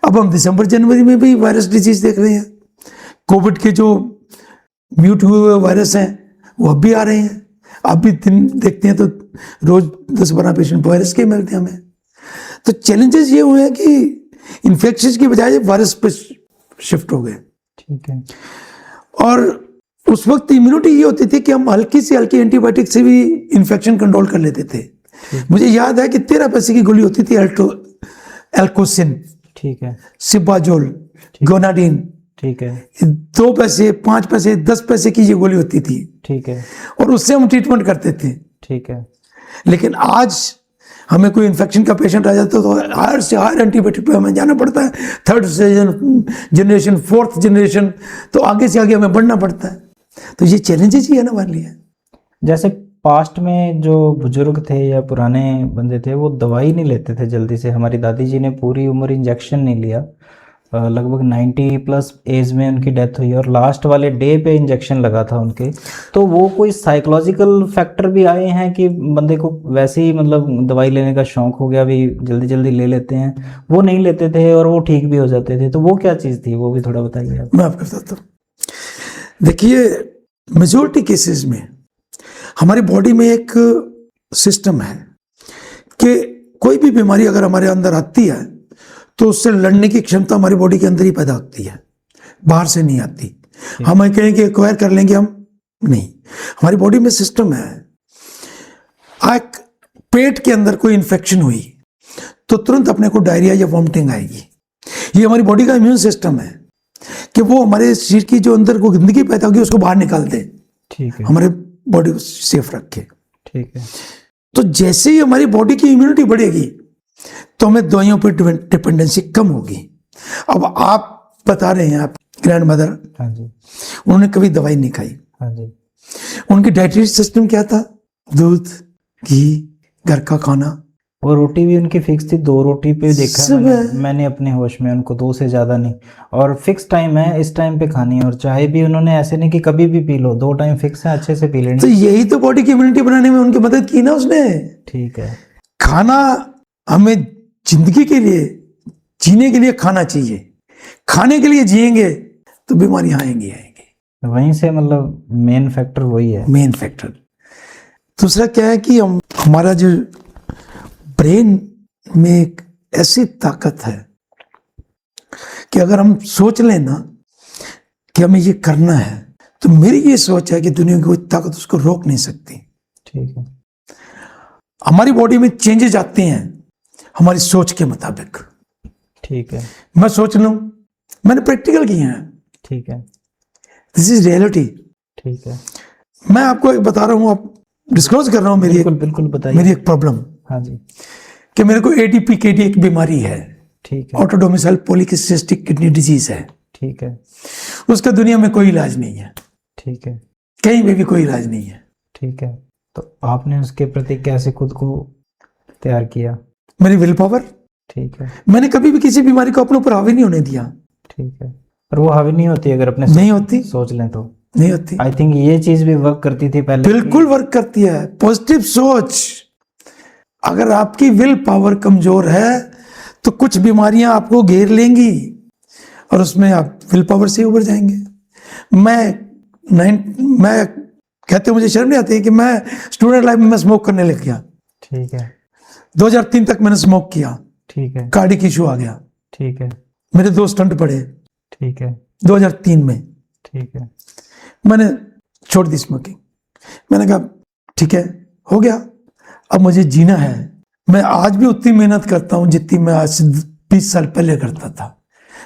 अब हम दिसंबर जनवरी में भी वायरस डिजीज देख रहे हैं। कोविड के जो म्यूट हुए हुए वायरस हैं वो अब भी आ रहे हैं। अब भी दिन देखते हैं तो रोज 10-12 पेशेंट वायरस के मिलते हैं हमें। तो चैलेंजेस ये हुए हैं कि इन्फेक्शन की बजाय वायरस पे शिफ्ट हो गए। ठीक है। और उस वक्त इम्यूनिटी ये होती थी कि हम हल्की से हल्की एंटीबायोटिक से भी इन्फेक्शन कंट्रोल कर लेते थे। मुझे याद है कि 13 पैसे की गोली होती थी एल्कोसिन, ठीक है, सिबाजोल, गोनाडिन। ठीक है। 2 पैसे, 5 पैसे, 10 पैसे की ये गोली होती थी। ठीक है। और उससे हम ट्रीटमेंट करते थे। ठीक है। लेकिन आज हमें कोई इन्फेक्शन का पेशेंट आ जाता है तो हायर से हायर एंटीबायोटिक पे हमें जाना पड़ता है। 3rd जनरेशन, 4th जनरेशन, तो आगे से आगे हमें बढ़ना पड़ता है। तो ये चैलेंजेस ही है ना हमारे लिए। जैसे पास्ट में जो बुजुर्ग थे या पुराने बंदे थे वो दवाई नहीं लेते थे जल्दी से। हमारी दादी जी ने पूरी उम्र इंजेक्शन नहीं लिया, लगभग 90+ एज में उनकी डेथ हुई और लास्ट वाले डे पे इंजेक्शन लगा था उनके। तो वो कोई साइकोलॉजिकल फैक्टर भी आए हैं कि बंदे को वैसे ही मतलब दवाई लेने का शौक हो गया, भी जल्दी जल्दी ले लेते हैं, वो नहीं लेते थे और वो ठीक भी हो जाते थे। तो वो क्या चीज़ थी, वो भी थोड़ा बताइए आप। मैं आपको बताता हूँ। देखिए, मेजोरिटी केसेस में हमारी बॉडी में एक सिस्टम है कि कोई भी बीमारी अगर हमारे अंदर आती है तो उससे लड़ने की क्षमता हमारी बॉडी के अंदर ही पैदा होती है, बाहर से नहीं आती। हम कहें कि एक्वायर कर लेंगे, हम नहीं। हमारी बॉडी में सिस्टम है आज पेट के अंदर कोई इन्फेक्शन हुई तो तुरंत अपने को डायरिया या वॉमिटिंग आएगी। ये हमारी बॉडी का इम्यून सिस्टम है कि वो हमारे शरीर की जो अंदर को गंदगी पैदा होगी उसको बाहर निकाल दे, ठीक है, हमारे बॉडी को सेफ रखे। ठीक है। तो जैसे ही हमारी बॉडी की इम्यूनिटी बढ़ेगी तो हमें दवाइयों पर डिपेंडेंसी कम होगी। अब आप बता रहे हैं, आप ग्रैंड मदर, हाँ जी, उन्होंने कभी दवाई नहीं खाई, हाँ जी, उनकी डाइटरी सिस्टम क्या था? दूध, घी, घर का खाना। और रोटी भी उनकी फिक्स थी, 2 रोटी पे देखा है सुबह। मैंने अपने होश में, उनको 2 से ज़्यादा नहीं। और फिक्स टाइम है, इस टाइम पे खानी है। और चाय भी उन्होंने ऐसे नहीं कि कभी भी पी लो, 2 टाइम फिक्स है, अच्छे से पी लेनी। तो यही तो बॉडी की इम्यूनिटी बनाने में उनकी मदद की ना उसने। ठीक है। खाना हमें जिंदगी के लिए, जीने के लिए खाना चाहिए। खाने के लिए जिएंगे तो बीमारियां आएंगी। वहीं से मतलब मेन फैक्टर वही है, मेन फैक्टर। दूसरा क्या है कि हमारा जो ब्रेन में एक ऐसी ताकत है कि अगर हम सोच लें ना कि हमें ये करना है, तो मेरी ये सोच है कि दुनिया की कोई ताकत उसको रोक नहीं सकती। ठीक है। हमारी बॉडी में चेंजेस आते हैं हमारी सोच के मुताबिक। ठीक है। मैं सोच लूं, मैंने प्रैक्टिकल किया है, ठीक है। This is reality. ठीक है। मैं आपको एक बता रहा हूं, आप डिस्क्लोज कर रहा हूं मेरी बिल्कुल बिल्कुल बताइए। मेरी एक प्रॉब्लम हाँ जी। कि मेरे को एडीपीकेडी एक बीमारी है, ठीक है। ऑटोडोमिसाइल पॉलीसिस्टिक किडनी डिजीज है। ठीक है। उसका दुनिया में कोई इलाज नहीं है, ठीक है। कहीं पे भी कोई इलाज नहीं है। ठीक है। तो आपने उसके प्रति कैसे खुद को तैयार किया? मेरी विल पावर, ठीक है। मैंने कभी भी किसी बीमारी को अपने ऊपर हावी नहीं होने दिया। ठीक है। पर वो हावी नहीं होती अगर अपने नहीं होती, सोच लें तो। नहीं होती। आई थिंक ये चीज भी वर्क करती थी पहले। बिल्कुल वर्क करती है। पॉजिटिव सोच, अगर आपकी विल पावर कमजोर है तो कुछ बीमारियां आपको घेर लेंगी और उसमें आप विल पावर से उभर जाएंगे। मैं कहते मुझे शर्म नहीं आती है कि मैं स्टूडेंट लाइफ में स्मोक करने लग गया। ठीक है। 2003 तक मैंने स्मोक किया, ठीक है। कार्डियक इशू आ गया, ठीक है। मेरे 2 स्टंट पड़े ठीक है। 2003 में। ठीक है। मैंने छोड़ दी स्मोकिंग। मैंने कहा ठीक है, हो गया, अब मुझे जीना है। मैं आज भी उतनी मेहनत करता हूं जितनी मैं आज से 20 साल पहले करता था।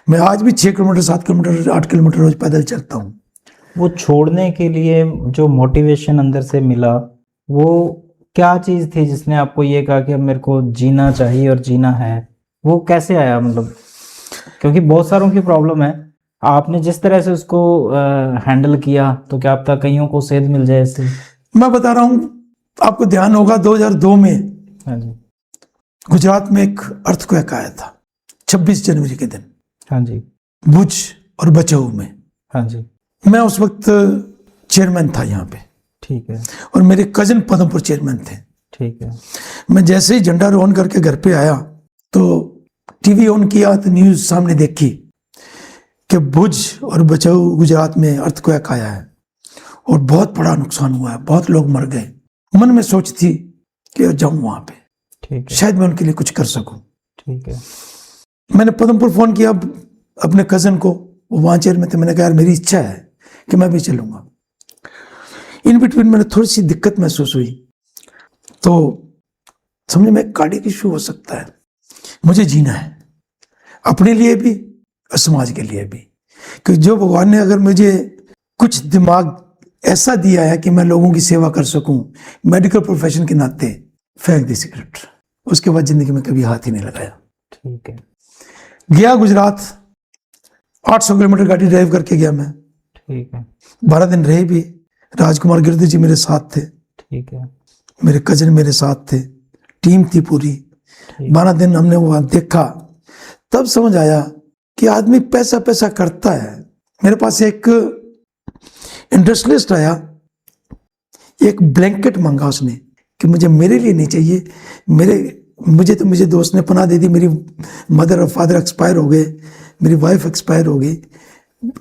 मैं आज भी 6 किलोमीटर, 7 किलोमीटर, 8 किलोमीटर रोज पैदल चलता हूं। वो छोड़ने के लिए जो मोटिवेशन अंदर से मिला, वो क्या चीज थी जिसने आपको ये कहा कि अब मेरे को जीना चाहिए और जीना है? वो कैसे आया? मतलब क्योंकि बहुत सारों की प्रॉब्लम है, आपने जिस तरह से उसको हैंडल किया तो क्या पता कईयों को सेध मिल जाए इससे। मैं बता रहा हूं, आपको ध्यान होगा 2002 में हाँ जी। गुजरात में एक अर्थक्वेक आया था 26 जनवरी के दिन। हाँ जी। भुज और बचाऊ में। हाँ जी। मैं उस वक्त चेयरमैन था यहाँ पे। ठीक है। और मेरे कजन पद्मपुर चेयरमैन थे। ठीक है। मैं जैसे ही झंडा रोहन करके घर पे आया तो टीवी ऑन किया तो न्यूज सामने देखी कि भुज और बचाऊ गुजरात में अर्थक्वेक आया है और बहुत बड़ा नुकसान हुआ है, बहुत लोग मर गए। मन में सोच थी कि जाऊं वहां पे, ठीक है। शायद मैं उनके लिए कुछ कर सकूं। ठीक है। मैंने पद्मपुर फोन किया अपने कजन को, वो वहां चेयरमैन थे। मैंने कहा यार मेरी इच्छा है कि मैं भी चलूंगा। इन बिटवीन मैंने थोड़ी सी दिक्कत महसूस हुई तो समझे मैं कार्डियक इशू हो सकता है, मुझे जीना है अपने लिए भी और समाज के लिए भी। क्योंकि जो भगवान ने अगर मुझे कुछ दिमाग ऐसा दिया है कि मैं लोगों की सेवा कर सकूं मेडिकल प्रोफेशन के नाते, फेंक दी सिगरेट। उसके बाद जिंदगी में कभी हाथ ही नहीं लगाया। ठीक है। गया गुजरात, 800 किलोमीटर गाड़ी ड्राइव करके गया मैं। ठीक है। 12 दिन रहे भी। राजकुमार गिरधर जी मेरे साथ थे, ठीक है। मेरे कजन मेरे साथ थे, टीम थी पूरी। 12 दिन हमने वहां देखा, तब समझ आया कि आदमी पैसा पैसा करता है। मेरे पास एक इंडस्ट्रियलिस्ट आया, एक ब्लैंकेट मांगा उसने कि मुझे मेरे लिए नहीं चाहिए, मुझे दोस्त ने पनाह दे दी। मेरी मदर और फादर एक्सपायर हो गए, मेरी वाइफ एक्सपायर हो गई,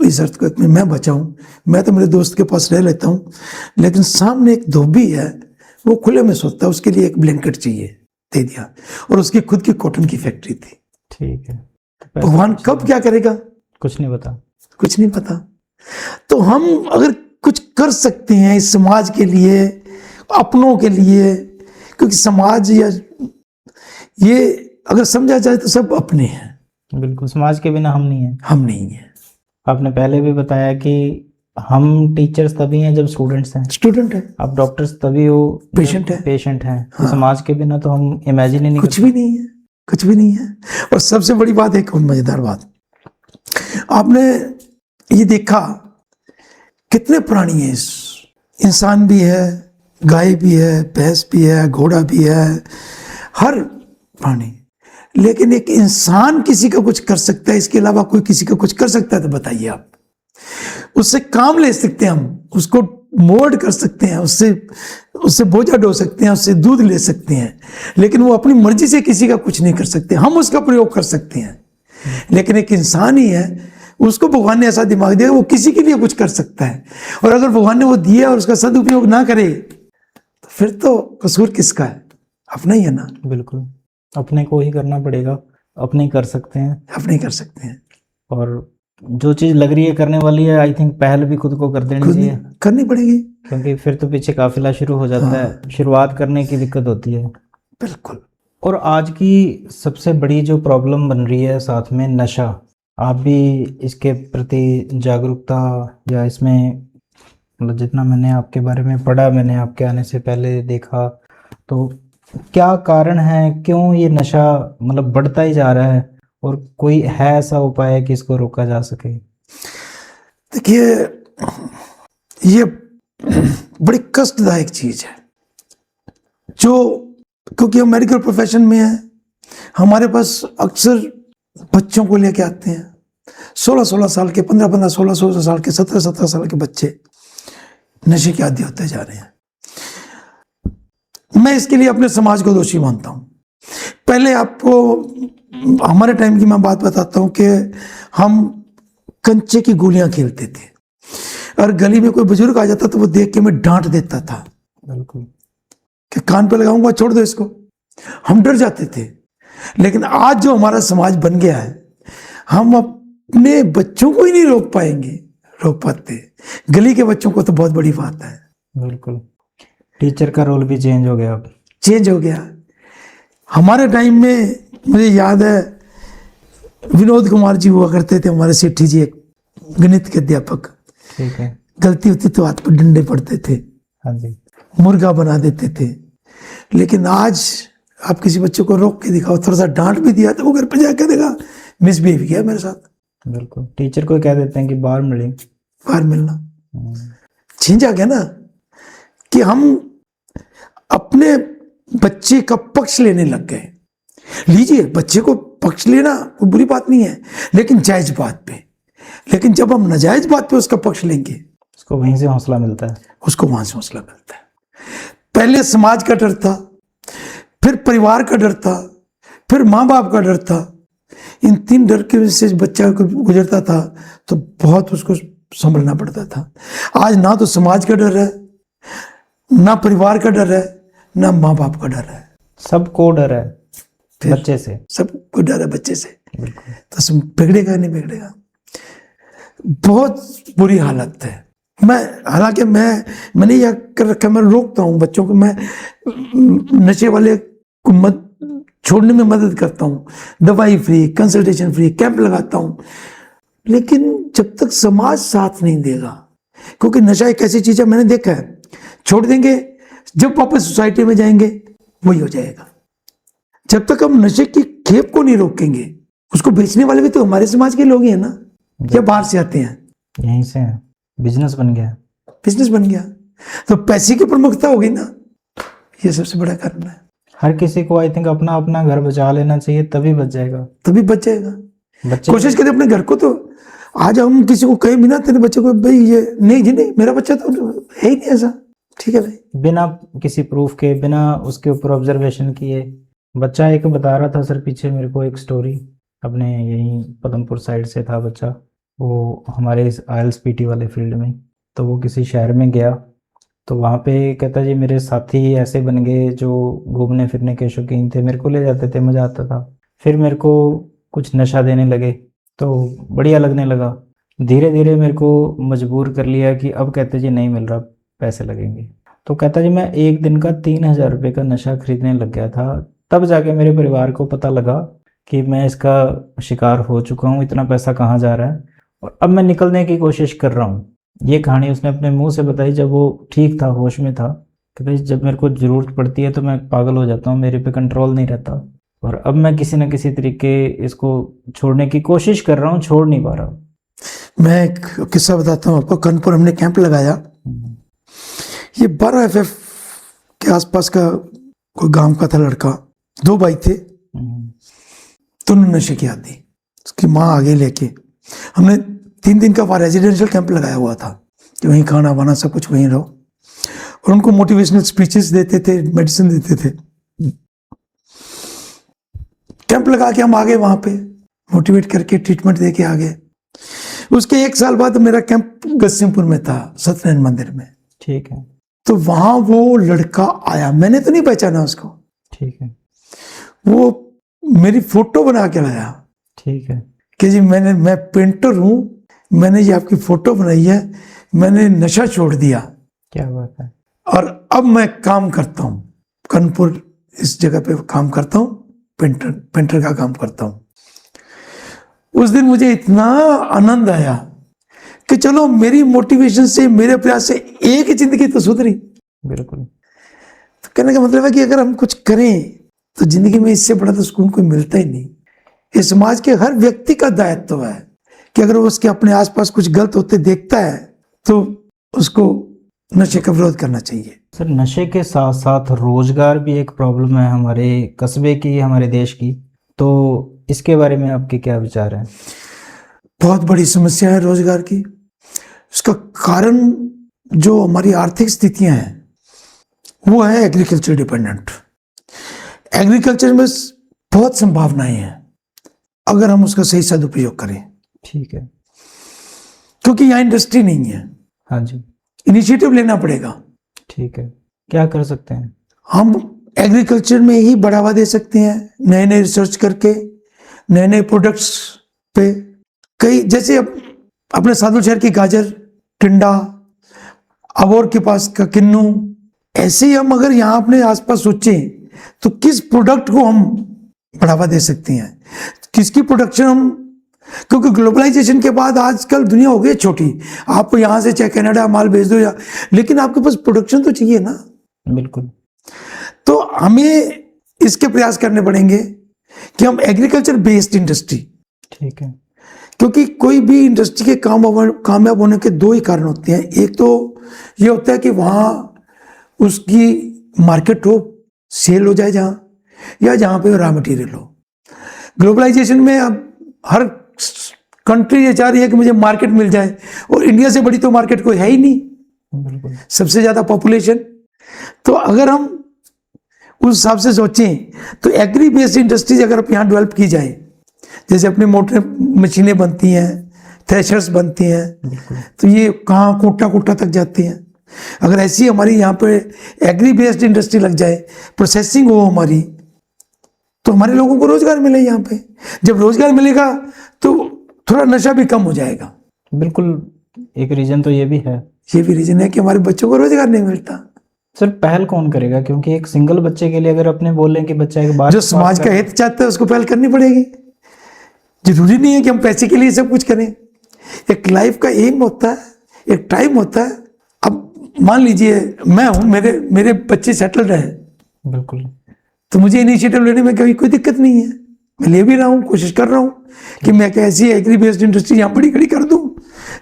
इस अर्थ में मैं बचा हूँ। मैं तो मेरे दोस्त के पास रह लेता हूँ, लेकिन सामने एक धोबी है, वो खुले में सोता है, उसके लिए एक ब्लैंकेट चाहिए, दे दिया। और उसकी खुद की कॉटन की फैक्ट्री थी। ठीक है। भगवान कब क्या करेगा कुछ नहीं पता, कुछ नहीं पता। तो हम अगर कुछ कर सकते हैं इस समाज के लिए, अपनों के लिए, क्योंकि समाज या ये अगर समझा जाए तो सब अपने हैं, बिल्कुल, समाज के बिना हम नहीं हैं। हम नहीं हैं। आपने पहले भी बताया कि हम टीचर्स तभी हैं जब स्टूडेंट्स हैं, स्टूडेंट है, आप डॉक्टर्स तभी हो पेशेंट है। पेशेंट हैं। तो हाँ। समाज के बिना तो हम इमेजिन ही नहीं कुछ भी नहीं है, कुछ भी नहीं है। और सबसे बड़ी बात, एक और मजेदार बात, आपने ये देखा कितने प्राणी हैं, इंसान भी है, गाय भी है, भैंस भी है, घोड़ा भी है, हर प्राणी। लेकिन एक इंसान किसी का कुछ कर सकता है, इसके अलावा कोई किसी का कुछ कर सकता है तो बताइए आप। उससे काम ले सकते हैं हम, उसको मोल्ड कर सकते हैं, उससे बोझा ढो सकते हैं, उससे दूध ले सकते हैं, लेकिन वो अपनी मर्जी से किसी का कुछ नहीं कर सकते। हम उसका प्रयोग कर सकते हैं, लेकिन एक इंसान ही है, उसको भगवान ने ऐसा दिमाग दिया वो किसी के लिए कुछ कर सकता है। और अगर भगवान ने वो दिया और उसका सदुपयोग ना करे तो फिर तो कसूर किसका है? अपना ही है ना। बिल्कुल, अपने को ही करना पड़ेगा, अपने ही कर सकते हैं। अपने ही कर सकते हैं। और जो चीज़ लग रही है करने वाली है, आई थिंक पहल भी खुद को कर देनी खुद चाहिए, करनी पड़ेगी। क्योंकि फिर तो पीछे काफिला शुरू हो जाता है। शुरुआत करने की दिक्कत होती है। बिल्कुल। और आज की सबसे बड़ी जो प्रॉब्लम बन रही है साथ में नशा, आप भी इसके प्रति जागरूकता या इसमें मतलब जितना मैंने आपके बारे में पढ़ा, मैंने आपके आने से पहले देखा, तो क्या कारण है, क्यों ये नशा मतलब बढ़ता ही जा रहा है, और कोई है ऐसा उपाय कि इसको रोका जा सके? देखिए, ये बड़ी कष्टदायक चीज है, जो क्योंकि हम मेडिकल प्रोफेशन में हैं, हमारे पास अक्सर बच्चों को लेके आते हैं, 16-16 साल के, 15-15, 16-16 साल के, 17-17 साल के बच्चे नशे के आदी होते जा रहे हैं। मैं इसके लिए अपने समाज को दोषी मानता हूं। पहले आपको हमारे टाइम की मैं बात बताता हूं कि हम कंचे की गोलियां खेलते थे, और गली में कोई बुजुर्ग आ जाता तो वो देख के मैं डांट देता था बिल्कुल कि कान पे लगाऊंगा, छोड़ दो इसको। हम डर जाते थे। लेकिन आज जो हमारा समाज बन गया है, हम अपने बच्चों को ही नहीं रोक पाते। गली के बच्चों को तो बहुत बड़ी बात है। बिल्कुल, टीचर का रोल भी चेंज हो गया, अब चेंज हो गया। हमारे टाइम में मुझे याद है, विनोद कुमार जी हुआ करते थे, हमारे सेठी जी, एक गणित के अध्यापक। ठीक है। गलती होती तो हाथ पर डंडे पड़ते थे, हाँ जी, मुर्गा बना देते थे। लेकिन आज आप किसी बच्चे को रोक के दिखाओ, थोड़ा सा डांट भी दिया तो वो घर पे जाकर देगा मिसबिहेव किया मेरे साथ। बिल्कुल, टीचर को कह देते हैं कि बाहर मिले, बाहर मिलना। चेंज आ गया ना, कि हम अपने बच्चे का पक्ष लेने लग गए। लीजिए, बच्चे को पक्ष लेना कोई बुरी बात नहीं है, लेकिन जायज बात पे। लेकिन जब हम नाजायज बात पे उसका पक्ष लेंगे, उसको वहीं से हौसला मिलता है। उसको वहां से हौसला मिलता है। पहले समाज का डर था, फिर परिवार का डर था, फिर माँ बाप का डर था। इन 3 डर के वजह से बच्चा गुजरता था तो बहुत उसको संभलना पड़ता था। आज ना तो समाज का डर है, ना परिवार का डर है, ना माँ बाप का डर है, सबको डर है बच्चे से, सबको डर है बच्चे से। बिल्कुल, तो बिगड़ेगा नहीं बिगड़ेगा। बहुत बुरी हालत है। हालांकि मैंने यह कर रखा, मैं रोकता हूँ बच्चों को, मैं नशे वाले को छोड़ने में मदद करता हूँ, दवाई फ्री, कंसल्टेशन फ्री, कैंप लगाता हूँ। लेकिन जब तक समाज साथ नहीं देगा, क्योंकि नशा एक ऐसी चीज है, मैंने देखा है, छोड़ देंगे, जब वापस सोसाइटी में जाएंगे वही हो जाएगा। जब तक हम नशे की खेप को नहीं रोकेंगे, उसको बेचने वाले भी तो हमारे समाज के लोग ही है ना, या बाहर से आते हैं, यहीं से है, बिजनेस बन गया। बिजनेस बन गया तो पैसे की प्रमुखता होगी ना, ये सबसे बड़ा कारण है। हर किसी को आई थिंक अपना अपना घर बचा लेना चाहिए, तभी बच जाएगा, तभी बच जाएगा। बच्चे कोशिश करें अपने घर को, तो आज हम किसी को कहे बिना तेरे बच्चे को, भाई ये नहीं जी, नहीं मेरा बच्चा तो है ही नहीं ऐसा, ठीक है भाई, बिना किसी प्रूफ के, बिना उसके ऊपर ऑब्जर्वेशन किए। बच्चा एक बता रहा था सर पीछे मेरे को एक स्टोरी, अपने यहीं पदमपुर साइड से था बच्चा, वो हमारे इस IELTS PT वाले फील्ड में। तो वो किसी शहर में गया, तो वहाँ पे कहता जी मेरे साथी ऐसे बन गए जो घूमने फिरने के शौकीन थे, मेरे को ले जाते थे, मज़ा आता था। फिर मेरे को कुछ नशा देने लगे तो बढ़िया लगने लगा। धीरे धीरे मेरे को मजबूर कर लिया कि अब कहते जी नहीं मिल रहा, पैसे लगेंगे। तो कहता जी मैं एक दिन का 3,000 रुपये का नशा खरीदने लग गया था, तब जाके मेरे परिवार को पता लगा कि मैं इसका शिकार हो चुका हूँ, इतना पैसा कहाँ जा रहा है, और अब मैं निकलने की कोशिश कर रहा हूँ। ये कहानी उसने अपने मुंह से बताई जब वो ठीक था, होश में था। कि भाई जब मेरे को ज़रूरत पड़ती है तो मैं पागल हो जाता हूँ, मेरे पे कंट्रोल नहीं रहता, और अब मैं किसी न किसी तरीके इसको छोड़ने की कोशिश कर रहा हूँ, छोड़ नहीं पा रहा हूँ। मैं एक किस्सा बताता हूँ आपको। कानपुर हमने कैंप लगाया। ये 12 FF के आसपास का कोई गांव का था लड़का, 2 भाई थे, दोनों नशे की आदी। उसकी माँ आगे लेके हमने 3 दिन का वहाँ रेजिडेंशियल कैंप लगाया हुआ था कि वहीं खाना वाना सब कुछ वहीं रहो, और उनको मोटिवेशनल स्पीचेस देते थे, मेडिसिन देते थे। कैंप लगा के हम आ गए वहाँ पे, मोटिवेट करके ट्रीटमेंट दे के आ गए। उसके 1 साल बाद मेरा कैंप गस्सिमपुर में था, सत्यनारायण मंदिर में। ठीक है। तो वहाँ वो लड़का आया, मैंने तो नहीं पहचाना उसको। ठीक है। वो मेरी फोटो बना के लाया। ठीक है। कि जी मैं पेंटर हूँ, मैंने ये आपकी फोटो बनाई है, मैंने नशा छोड़ दिया, क्या बात है। और अब मैं काम करता हूँ कानपुर, इस जगह पे काम करता हूँ, पेंटर का काम करता हूँ। उस दिन मुझे इतना आनंद आया कि चलो मेरी मोटिवेशन से, मेरे प्रयास से एक ही जिंदगी तो सुधरी। बिल्कुल। तो कहने का मतलब है कि अगर हम कुछ करें तो जिंदगी में इससे बड़ा तो सुकून कोई मिलता ही नहीं। ये समाज के हर व्यक्ति का दायित्व है कि अगर वो उसके अपने आसपास कुछ गलत होते देखता है तो उसको नशे का विरोध करना चाहिए। सर, नशे के साथ साथ रोजगार भी एक प्रॉब्लम है हमारे कस्बे की, हमारे देश की, तो इसके बारे में आपके क्या विचार हैं? बहुत बड़ी समस्या है रोजगार की। उसका कारण जो हमारी आर्थिक स्थितियां हैं वो है एग्रीकल्चर डिपेंडेंट। एग्रीकल्चर में बहुत संभावनाएं हैं अगर हम उसका सही सदुपयोग करें। ठीक है। क्योंकि यहाँ इंडस्ट्री नहीं है। हाँ जी। इनिशिएटिव लेना पड़ेगा। ठीक है। क्या कर सकते हैं? हम एग्रीकल्चर में ही बढ़ावा दे सकते हैं, नए नए रिसर्च करके, नए नए प्रोडक्ट्स पे। कई जैसे अब अपने साधु शहर की गाजर, टिंडा, अबोर के पास का किन्नू, ऐसे ही हम अगर यहाँ अपने आसपास सोचें तो किस प्रोडक्ट को हम बढ़ावा दे सकते हैं, किसकी प्रोडक्शन हम, क्योंकि ग्लोबलाइजेशन के बाद आजकल दुनिया हो गई छोटी। आप यहाँ से चाहे कनाडा माल भेज दो, या लेकिन आपके पास प्रोडक्शन तो चाहिए ना। बिल्कुल। तो हमें इसके प्रयास करने पड़ेंगे कि हम एग्रीकल्चर बेस्ड इंडस्ट्री। ठीक है। क्योंकि कोई भी इंडस्ट्री के कामयाब होने के 2 ही कारण होते हैं। एक तो ये होता है कि वहाँ उसकी मार्केट हो, सेल हो जाए जहाँ, या जहाँ पे रॉ मटेरियल हो। ग्लोबलाइजेशन में अब हर कंट्री ये चाह रही है कि मुझे मार्केट मिल जाए, और इंडिया से बड़ी तो मार्केट कोई है ही नहीं। बिल्कुल। सबसे ज़्यादा पॉपुलेशन। तो अगर हम उस हिसाब से सोचें तो एग्री बेस्ड इंडस्ट्रीज अगर यहाँ डेवलप की जाए, जैसे अपनी मोटर मशीनें बनती हैं, थ्रेशर्स बनती हैं, तो ये कहाँ कोटा कोटा तक जाती हैं। अगर ऐसी हमारी यहाँ पे एग्री बेस्ड इंडस्ट्री लग जाए, प्रोसेसिंग हो हमारी, तो हमारे लोगों को रोजगार मिले यहाँ पे। जब रोजगार मिलेगा तो थोड़ा नशा भी कम हो जाएगा। बिल्कुल। एक रीजन तो ये भी है। ये भी रीजन है कि हमारे बच्चों को रोजगार नहीं मिलता। सर, पहल कौन करेगा? क्योंकि एक सिंगल बच्चे के लिए अगर अपने बोले कि बच्चा एक बार जो समाज का हित चाहता है उसको पहल करनी पड़ेगी। जरूरी नहीं है कि हम पैसे के लिए सब कुछ करें। एक लाइफ का एम होता है, एक टाइम होता है। अब मान लीजिए मैं हूं, मेरे बच्चे सेटल्ड हैं, बिल्कुल, तो मुझे इनिशिएटिव लेने में कोई दिक्कत नहीं है। मैं ले भी रहा हूँ, कोशिश कर रहा हूँ कि मैं एक ऐसी एग्री बेस्ड इंडस्ट्री यहाँ बड़ी खड़ी कर दूँ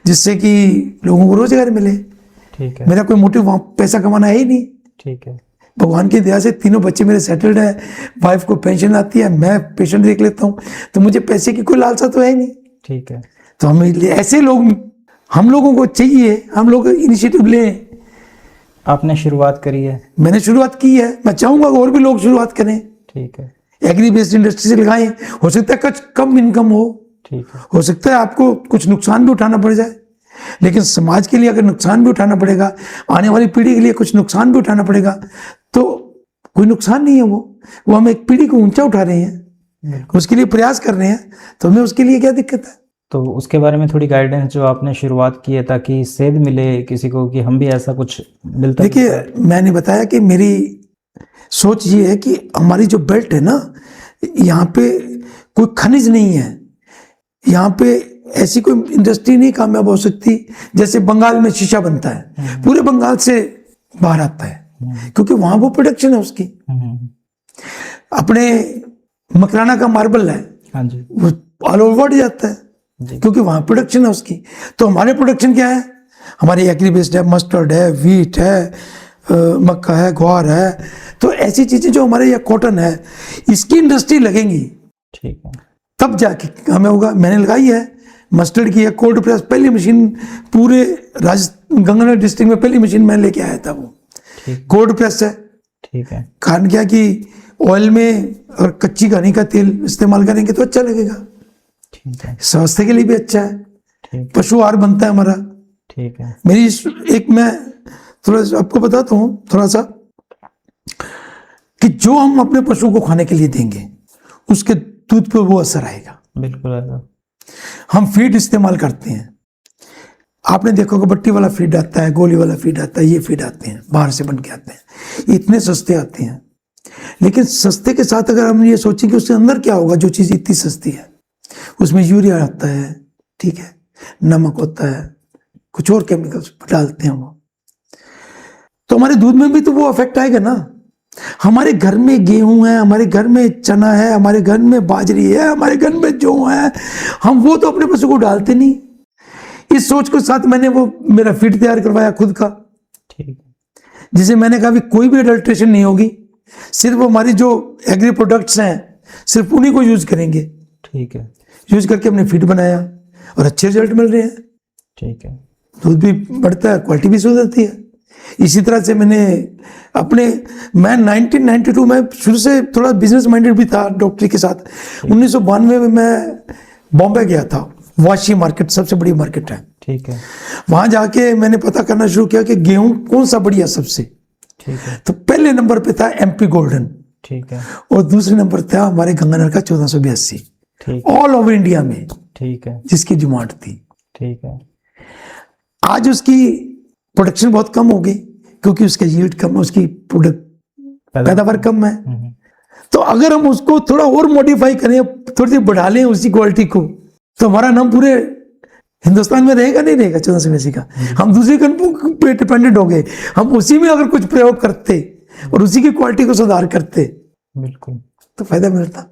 जिससे कि लोगों को रोजगार मिले। ठीक है। मेरा कोई मोटिव वहाँ पैसा कमाना है ही नहीं। ठीक है। भगवान की दया से 3 बच्चे मेरे सेटल्ड है, वाइफ को पेंशन आती है, मैं पेशेंट देख लेता हूँ, तो मुझे पैसे की कोई लालसा तो है नहीं। ठीक है। तो हम ऐसे लोग, हम लोगों को चाहिए, हम लोग इनिशिएटिव लें। आपने शुरुआत करी है। मैंने शुरुआत की है, मैं चाहूंगा और भी लोग शुरुआत करें। ठीक है। एग्री बेस्ड इंडस्ट्री से लगाएं। हो सकता है कुछ कम इनकम हो, ठीक है। हो सकता है आपको कुछ नुकसान भी उठाना पड़ जाए, लेकिन समाज के लिए अगर नुकसान भी उठाना पड़ेगा, आने वाली पीढ़ी के लिए कुछ नुकसान भी उठाना पड़ेगा, तो कोई नुकसान नहीं है। वो हम एक पीढ़ी को ऊंचा उठा रहे हैं, उसके लिए प्रयास कर रहे हैं, तो हमें उसके लिए क्या दिक्कत है। तो उसके बारे में थोड़ी गाइडेंस जो आपने शुरुआत की है, ताकि सेध मिले किसी को कि हम भी ऐसा कुछ मिलता देखिए, मैंने बताया कि मेरी सोच ये है कि हमारी जो बेल्ट है ना, यहाँ पे कोई खनिज नहीं है, यहाँ पे ऐसी कोई इंडस्ट्री नहीं कामयाब हो सकती जैसे बंगाल में शीशा बनता है, पूरे बंगाल से बाहर आता है, क्योंकि वहां वो प्रोडक्शन है उसकी। अपने मकराना का मार्बल है, हाँ जी, वो ऑल ओवर वर्ल्ड जाता है, क्योंकि वहां प्रोडक्शन है उसकी। तो हमारे प्रोडक्शन क्या है, हमारे एग्री बेस्ड है, मस्टर्ड है, वीट है, मक्का है, ग्वार है, तो ऐसी चीजें जो हमारे यहाँ कॉटन है, इसकी इंडस्ट्री लगेंगी, ठीक है, तब जाके हमें होगा। मैंने लगाई है, मस्टर्ड की है, कोल्ड प्रेस, पहली मशीन पूरे गंगानगर डिस्ट्रिक्ट में पहली मशीन मैं लेके आया था, वो कोल्ड प्रेस है। ठीक है, कारण क्या कि ऑयल में अगर कच्ची घानी का तेल इस्तेमाल करेंगे तो अच्छा लगेगा, ठीक है, स्वास्थ्य के लिए भी अच्छा है, ठीक, पशु आहार बनता है हमारा। ठीक है, मेरी एक मैं थोड़ा सा आपको बताता हूँ थोड़ा सा, कि जो हम अपने पशु को खाने के लिए देंगे उसके दूध पे वो असर आएगा। बिल्कुल ऐसा। हम फीड इस्तेमाल करते हैं, आपने देखा होगा बट्टी वाला फीड आता है, गोली वाला फीड आता है, ये फीड आते हैं बाहर से बन के आते हैं, इतने सस्ते आते हैं। लेकिन सस्ते के साथ अगर हम ये सोचें कि उसके अंदर क्या होगा, जो चीज़ इतनी सस्ती है उसमें यूरिया आता है, ठीक है, नमक होता है, कुछ और केमिकल्स डालते हैं वो, तो हमारे दूध में भी तो वो अफेक्ट आएगा ना। हमारे घर में गेहूं है, हमारे घर में चना है, हमारे घर में बाजरी है, हमारे घर में जौ है, हम वो तो अपने पशु को डालते नहीं। इस सोच के साथ मैंने वो मेरा फीड तैयार करवाया खुद का, ठीक है, जिसे मैंने कहा भी कोई भी अडल्ट्रेशन नहीं होगी, सिर्फ हमारी जो एग्री प्रोडक्ट्स हैं सिर्फ उन्हीं को यूज करेंगे। ठीक है, यूज करके हमने फीड बनाया और अच्छे रिजल्ट मिल रहे हैं, ठीक है, दूध भी बढ़ता है, क्वालिटी भी सुधरती है। इसी तरह से मैं 1992 में शुरू से थोड़ा बिजनेस माइंडेड भी था डॉक्टरी के साथ। 1992 में मैं बॉम्बे गया था, वाशी मार्केट सबसे बड़ी मार्केट है, ठीक है, वहां जाके मैंने पता करना शुरू किया कि गेहूं कौन सा बढ़िया सबसे। ठीक है, तो पहले नंबर पे था एमपी गोल्डन, ठीक है, और दूसरे नंबर था हमारे गंगानगर का 1482, ठीक, ऑल ओवर इंडिया में ठीक है, जिसकी डिमांड थी। ठीक है, आज उसकी प्रोडक्शन बहुत कम हो गई, क्योंकि उसका यील्ड कम है, उसकी पैदावार कम है। तो अगर हम उसको थोड़ा और मॉडिफाई करें, थोड़ी सी बढ़ा लें उसी क्वालिटी को, तो हमारा नाम पूरे हिंदुस्तान में रहेगा, नहीं रहेगा 1482 का। हम दूसरी कंपनी पे डिपेंडेंट हो गए, हम उसी में अगर कुछ प्रयोग करते और उसी की क्वालिटी को सुधार करते, बिल्कुल, तो फायदा मिलता।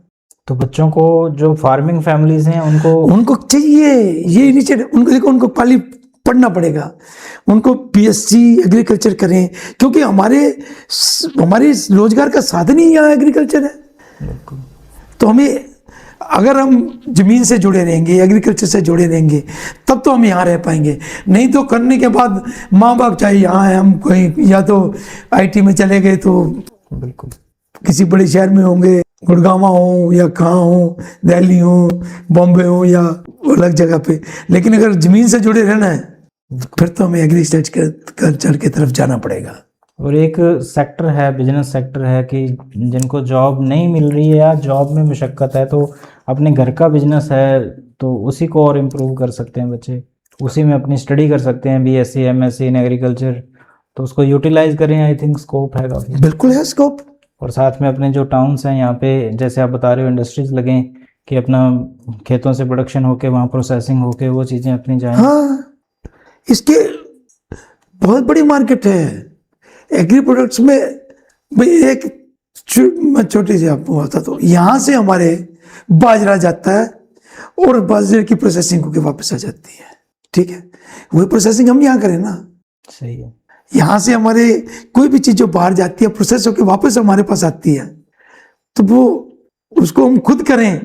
तो बच्चों को जो फार्मिंग फैमिलीज हैं उनको चाहिए ये नीचे, उनको देखो, उनको पढ़ना पड़ेगा, उनको बीएससी एग्रीकल्चर करें, क्योंकि हमारे रोजगार का साधन ही यहाँ एग्रीकल्चर है। बिल्कुल, तो हमें, अगर हम जमीन से जुड़े रहेंगे, एग्रीकल्चर से जुड़े रहेंगे, तब तो हम यहाँ रह पाएंगे। नहीं तो करने के बाद माँ बाप चाहे यहाँ है, हम कोई या तो आईटी में चले गए तो बिल्कुल, किसी बड़े शहर में होंगे, गुड़गांव हो या कहाँ हो, दिल्ली हो, बॉम्बे हो या अलग जगह पे। लेकिन अगर जमीन से जुड़े रहना है फिर तो हमें एग्रीकल्चर की तरफ जाना पड़ेगा। और एक सेक्टर है, बिजनेस सेक्टर है, कि जिनको जॉब नहीं मिल रही है या जॉब में मशक्क़त है, तो अपने घर का बिजनेस है तो उसी को और इम्प्रूव कर सकते हैं बच्चे, उसी में अपनी स्टडी कर सकते हैं, बीएससी एमएससी इन एग्रीकल्चर, तो उसको यूटिलाइज करें। आई थिंक स्कोप है काफ़ी। बिल्कुल है स्कोप। और साथ में अपने जो टाउन्स हैं यहाँ पे, जैसे आप बता रहे हो, इंडस्ट्रीज लगें कि अपना खेतों से प्रोडक्शन होके वहाँ प्रोसेसिंग होके वो चीज़ें अपनी जाएं। हाँ, इसके बहुत बड़ी मार्केट है एग्री प्रोडक्ट्स में। भाई एक मैं छोटी सी आपको बताता हूँ, यहाँ से हमारे बाजरा जाता है और बाजरे की प्रोसेसिंग होकर वापस आ जाती है, ठीक है, वही प्रोसेसिंग हम यहाँ करें ना। सही है। यहाँ से हमारे कोई भी चीज जो बाहर जाती है प्रोसेस होकर वापस हमारे पास आती है, तो वो उसको हम खुद करें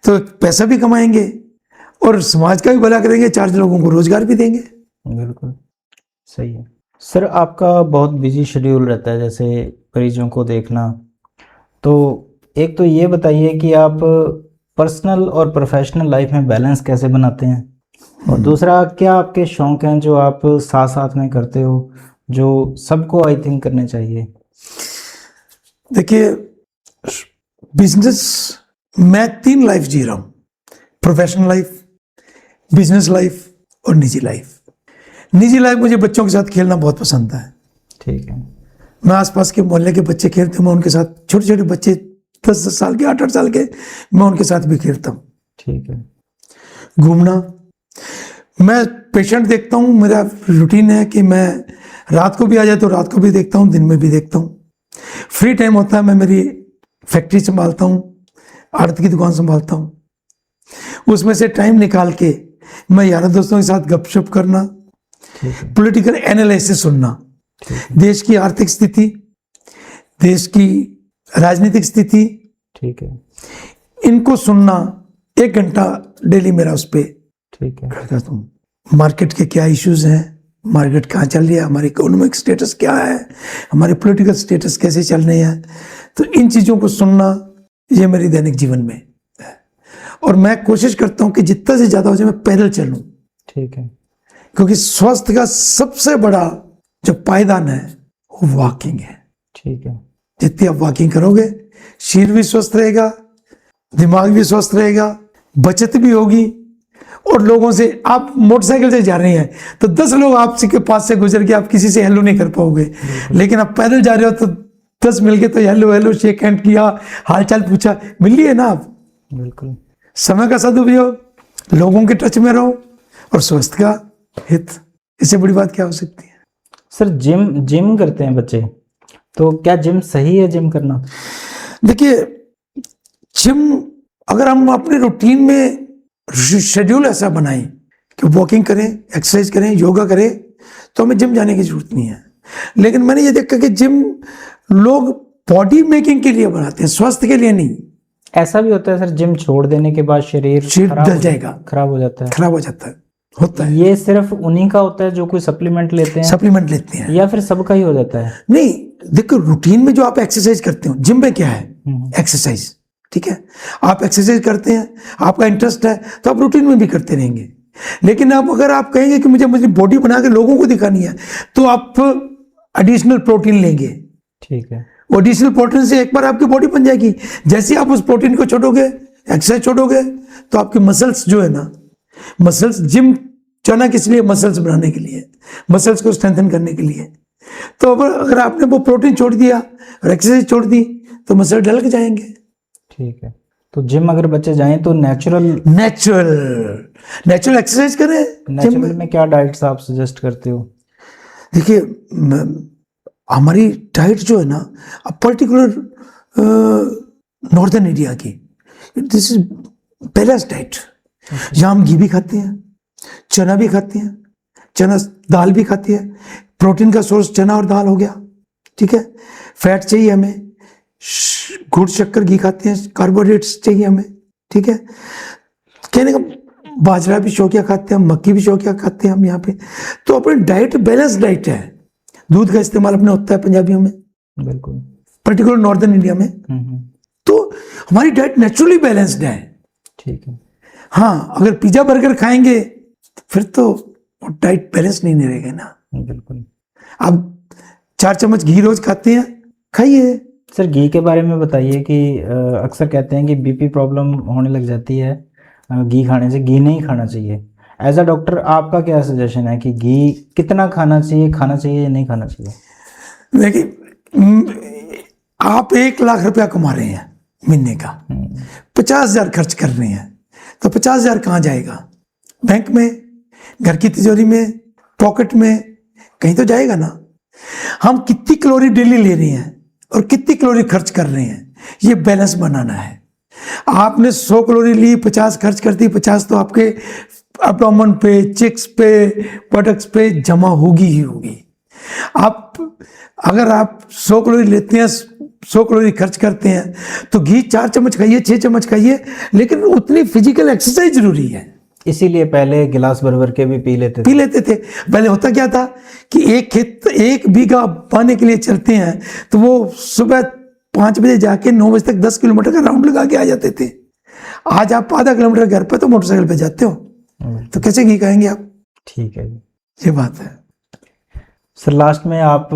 तो पैसा भी कमाएंगे और समाज का भी भला करेंगे, 4 लोगों को रोजगार भी देंगे। बिल्कुल सही है। सर, आपका बहुत बिजी शेड्यूल रहता है, जैसे मरीजों को देखना, तो एक तो ये बताइए कि आप पर्सनल और प्रोफेशनल लाइफ में बैलेंस कैसे बनाते हैं, और दूसरा क्या आपके शौक हैं जो आप साथ साथ में करते हो, जो सबको आई थिंक करने चाहिए? देखिए, बिजनेस मैं 3 लाइफ जी रहा हूँ, प्रोफेशनल लाइफ, बिजनेस लाइफ और निजी लाइफ। निजी लाइफ, मुझे बच्चों के साथ खेलना बहुत पसंद है। ठीक है। मैं आसपास के मोहल्ले के बच्चे खेलते हैं, मैं उनके साथ, छोटे छोटे बच्चे 10-10 साल के, 8-8 साल के, मैं उनके साथ भी खेलता हूँ। ठीक है। घूमना, मैं पेशेंट देखता हूँ, मेरा रूटीन है कि मैं रात को भी आ जाए तो रात को भी देखता हूँ, दिन में भी देखता हूँ। फ्री टाइम होता है, मैं मेरी फैक्ट्री संभालता हूँ, आड़त की दुकान संभालता हूँ। उसमें से टाइम निकाल के मैं यारों दोस्तों के साथ गपशप करना, पॉलिटिकल एनालिसिस सुनना, देश की आर्थिक स्थिति, देश की राजनीतिक स्थिति, ठीक है, इनको सुनना 1 घंटा डेली मेरा उस पर ठीक है। करता हूँ। मार्केट के क्या इश्यूज हैं, मार्केट कहाँ चल रही है, हमारी इकोनॉमिक स्टेटस क्या है, हमारे पॉलिटिकल स्टेटस कैसे चल रहे हैं, तो इन चीज़ों को सुनना, ये मेरी दैनिक जीवन में है। और मैं कोशिश करता हूँ कि जितना से ज़्यादा हो जाए मैं पैदल चलूँ। ठीक है। क्योंकि स्वास्थ्य का सबसे बड़ा जो पायदान है वो वॉकिंग है। ठीक है। जितनी आप वॉकिंग करोगे, शरीर भी स्वस्थ रहेगा, दिमाग भी स्वस्थ रहेगा, बचत भी होगी। और लोगों से, आप मोटरसाइकिल से जा रहे हैं तो 10 लोग आपसे के पास से गुजर के आप किसी से हेलो नहीं कर पाओगे, लेकिन आप पैदल जा रहे हो तो 10 मिल के तो हेलो हेलो, शेक हैंड किया, हालचाल पूछा, मिल लिए ना आप। बिल्कुल। समय का सदुपयोग, लोगों के टच में रहो और स्वास्थ्य का हित, इससे बड़ी बात क्या हो सकती है। सर, जिम करते हैं बच्चे, तो क्या जिम सही है जिम करना? देखिए, जिम अगर हम अपने रूटीन में शेड्यूल ऐसा बनाएं कि वॉकिंग करें, एक्सरसाइज करें, योगा करें, तो हमें जिम जाने की जरूरत नहीं है। लेकिन मैंने ये देखा कि जिम लोग बॉडी मेकिंग के लिए बनाते हैं, स्वास्थ्य के लिए नहीं। ऐसा भी होता है सर, जिम छोड़ देने के बाद शरीर डल जाएगा, खराब हो जाता है, खराब हो जाता है, होता है। ये सिर्फ उन्हीं का होता है जो कोई सप्लीमेंट लेते हैं? सप्लीमेंट लेते हैं, या फिर सबका ही हो जाता है? नहीं, देखो रूटीन में जो आप एक्सरसाइज करते हो, जिम में क्या है, एक्सरसाइज, ठीक है। आप एक्सरसाइज करते हैं, आपका इंटरेस्ट है, तो आप रूटीन में भी करते रहेंगे। लेकिन आप अगर आप कहेंगे कि मुझे बॉडी बना के लोगों को दिखानी है, तो आप एडिशनल प्रोटीन लेंगे। ठीक है। वो एडिशनल प्रोटीन से एक बार आपकी बॉडी बन जाएगी। जैसे आप उस प्रोटीन को छोड़ोगे, एक्सरसाइज छोड़ोगे, तो आपके मसल्स जो है ना, मसल्स, जिम जाना किस लिए, मसल्स बनाने के लिए, मसल्स को स्ट्रेंथन करने के लिए। तो अगर आपने वो प्रोटीन छोड़ दिया और एक्सरसाइज छोड़ दी तो मसल ढल जाएंगे। ठीक है। तो जिम अगर बच्चे जाएं तो नेचुरल एक्सरसाइज करें। नेचुरल में क्या डाइट्स आप सजेस्ट करते हो? देखिए, हमारी डाइट जो है ना, पर्टिकुलर नॉर्दर्न इंडिया की, दिस इज बैलेंस डाइट। यहाँ हम घी भी खाते हैं, चना भी खाते हैं, चना दाल भी खाते हैं, प्रोटीन का सोर्स चना और दाल हो गया, ठीक है। फैट चाहिए हमें, गुड़ शक्कर घी खाते हैं, कार्बोहाइड्रेट्स चाहिए हमें, ठीक है। कहने का, बाजरा भी शौकिया खाते हैं, मक्की भी शौकिया खाते हैं हम यहाँ पे। तो अपनी डाइट बैलेंस डाइट है। दूध का इस्तेमाल अपने होता है पंजाबियों में, बिल्कुल, पर्टिकुलर नॉर्दर्न इंडिया में। तो हमारी डाइट नेचुरली बैलेंस्ड है, ठीक है। हाँ, अगर पिज्जा बर्गर खाएंगे फिर तो डाइट बैलेंस नहीं रहेगा ना। बिल्कुल। आप 4 चम्मच घी रोज खाते हैं, खाइए। सर, घी के बारे में बताइए कि अक्सर कहते हैं कि बीपी प्रॉब्लम होने लग जाती है घी खाने से, घी नहीं खाना चाहिए। एज अ डॉक्टर आपका क्या सजेशन है कि घी कितना खाना चाहिए या नहीं खाना चाहिए? देखिए, आप 1 लाख रुपया कमा रहे हैं महीने का, 50,000 खर्च कर रहे हैं, तो 50,000 कहाँ जाएगा? बैंक में, घर की तिजोरी में, पॉकेट में, कहीं तो जाएगा ना। हम कितनी कैलोरी डेली ले रहे हैं और कितनी कैलोरी खर्च कर रहे हैं, ये बैलेंस बनाना है। आपने 100 कैलोरी ली, 50 खर्च कर दी, 50 तो आपके एब्डोमेन पे, चिक्स पे, बटक्स पे जमा होगी ही होगी। अगर आप 100 कैलोरी लेते हैं, 100 कैलोरी खर्च करते हैं, तो घी 4 चम्मच खाइए, 6 चम्मच खाइए, लेकिन उतनी फिजिकल एक्सरसाइज जरूरी है। इसीलिए पहले गिलास भर के भी पी लेते थे। पहले होता क्या था कि एक बीघा पाने के लिए चलते हैं तो वो सुबह 5 बजे जाके 9 बजे तक 10 किलोमीटर का राउंड लगा के आ जाते थे। आज आप आधा किलोमीटर घर पे तो मोटरसाइकिल पे जाते हो, तो कैसे घी खाएंगे आप? ठीक है, ये बात है। सर, लास्ट में आप,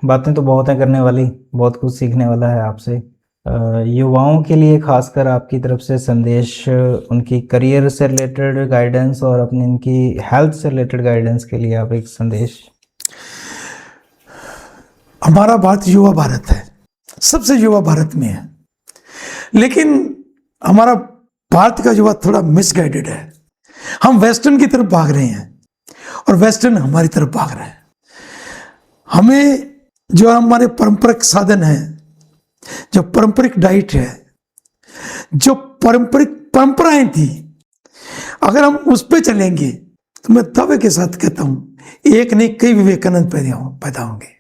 बातें तो बहुत हैं करने वाली, बहुत कुछ सीखने वाला है आपसे। युवाओं के लिए खासकर आपकी तरफ से संदेश, उनकी करियर से रिलेटेड गाइडेंस और अपनी इनकी हेल्थ से रिलेटेड गाइडेंस के लिए आप एक संदेश। हमारा भारत युवा भारत है, सबसे युवा भारत में है, लेकिन हमारा भारत का युवा थोड़ा मिसगाइडेड है। हम वेस्टर्न की तरफ भाग रहे हैं और वेस्टर्न हमारी तरफ भाग रहा है। हमें जो हमारे पारंपरिक साधन है, जो पारंपरिक डाइट है, जो पारंपरिक परंपराएं थी, अगर हम उस पे चलेंगे तो मैं दावे के साथ कहता हूं एक नहीं कई विवेकानंद पैदा होंगे।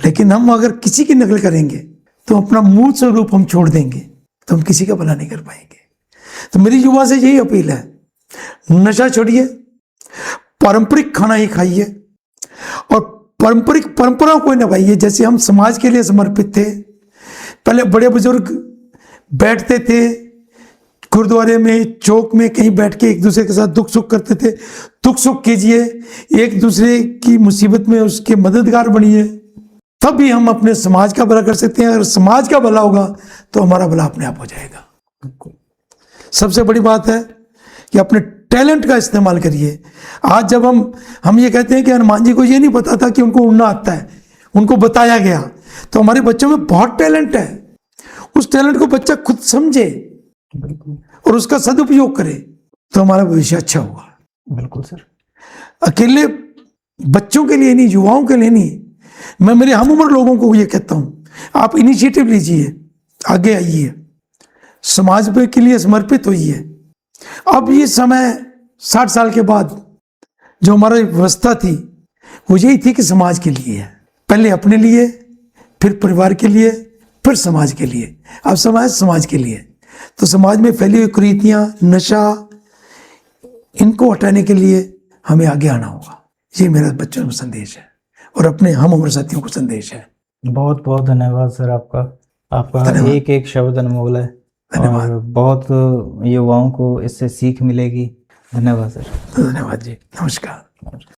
लेकिन हम अगर किसी की नकल करेंगे तो अपना मूल स्वरूप हम छोड़ देंगे, तो हम किसी का भला नहीं कर पाएंगे। तो मेरी युवा से यही अपील है, नशा छोड़िए, पारंपरिक खाना ही खाइए और पारंपरिक परंपराओं को निभाइए। जैसे हम समाज के लिए समर्पित थे, पहले बड़े बुजुर्ग बैठते थे गुरुद्वारे में, चौक में, कहीं बैठ के एक दूसरे के साथ दुख सुख करते थे। दुख सुख कीजिए, एक दूसरे की मुसीबत में उसके मददगार बनिए, तभी हम अपने समाज का भला कर सकते हैं। अगर समाज का भला होगा तो हमारा भला अपने आप हो जाएगा। सबसे बड़ी बात है कि अपने टैलेंट का इस्तेमाल करिए। आज जब हम ये कहते हैं कि हनुमान जी को ये नहीं पता था कि उनको उड़ना आता है, उनको बताया गया, तो हमारे बच्चों में बहुत टैलेंट है। उस टैलेंट को बच्चा खुद समझे और उसका सदुपयोग करे तो हमारा भविष्य अच्छा होगा। बिल्कुल सर। अकेले बच्चों के लिए नहीं, युवाओं के लिए नहीं, मैं मेरे हम उम्र लोगों को ये कहता हूं, आप इनिशिएटिव लीजिए, आगे आइए, समाज के लिए समर्पित होइए। अब ये समय 60 साल के बाद जो हमारी व्यवस्था थी वो यही थी कि समाज के लिए है, पहले अपने लिए, फिर परिवार के लिए, फिर समाज के लिए। अब समाज के लिए, तो समाज में फैली हुई कुरीतियां, नशा, इनको हटाने के लिए हमें आगे आना होगा। ये मेरा बच्चों को संदेश है और अपने हम उम्र साथियों को संदेश है। बहुत बहुत धन्यवाद सर आपका एक एक शब्द अनमोल है धन्यवाद। और बहुत युवाओं को इससे सीख मिलेगी। धन्यवाद सर। धन्यवाद जी, नमस्कार।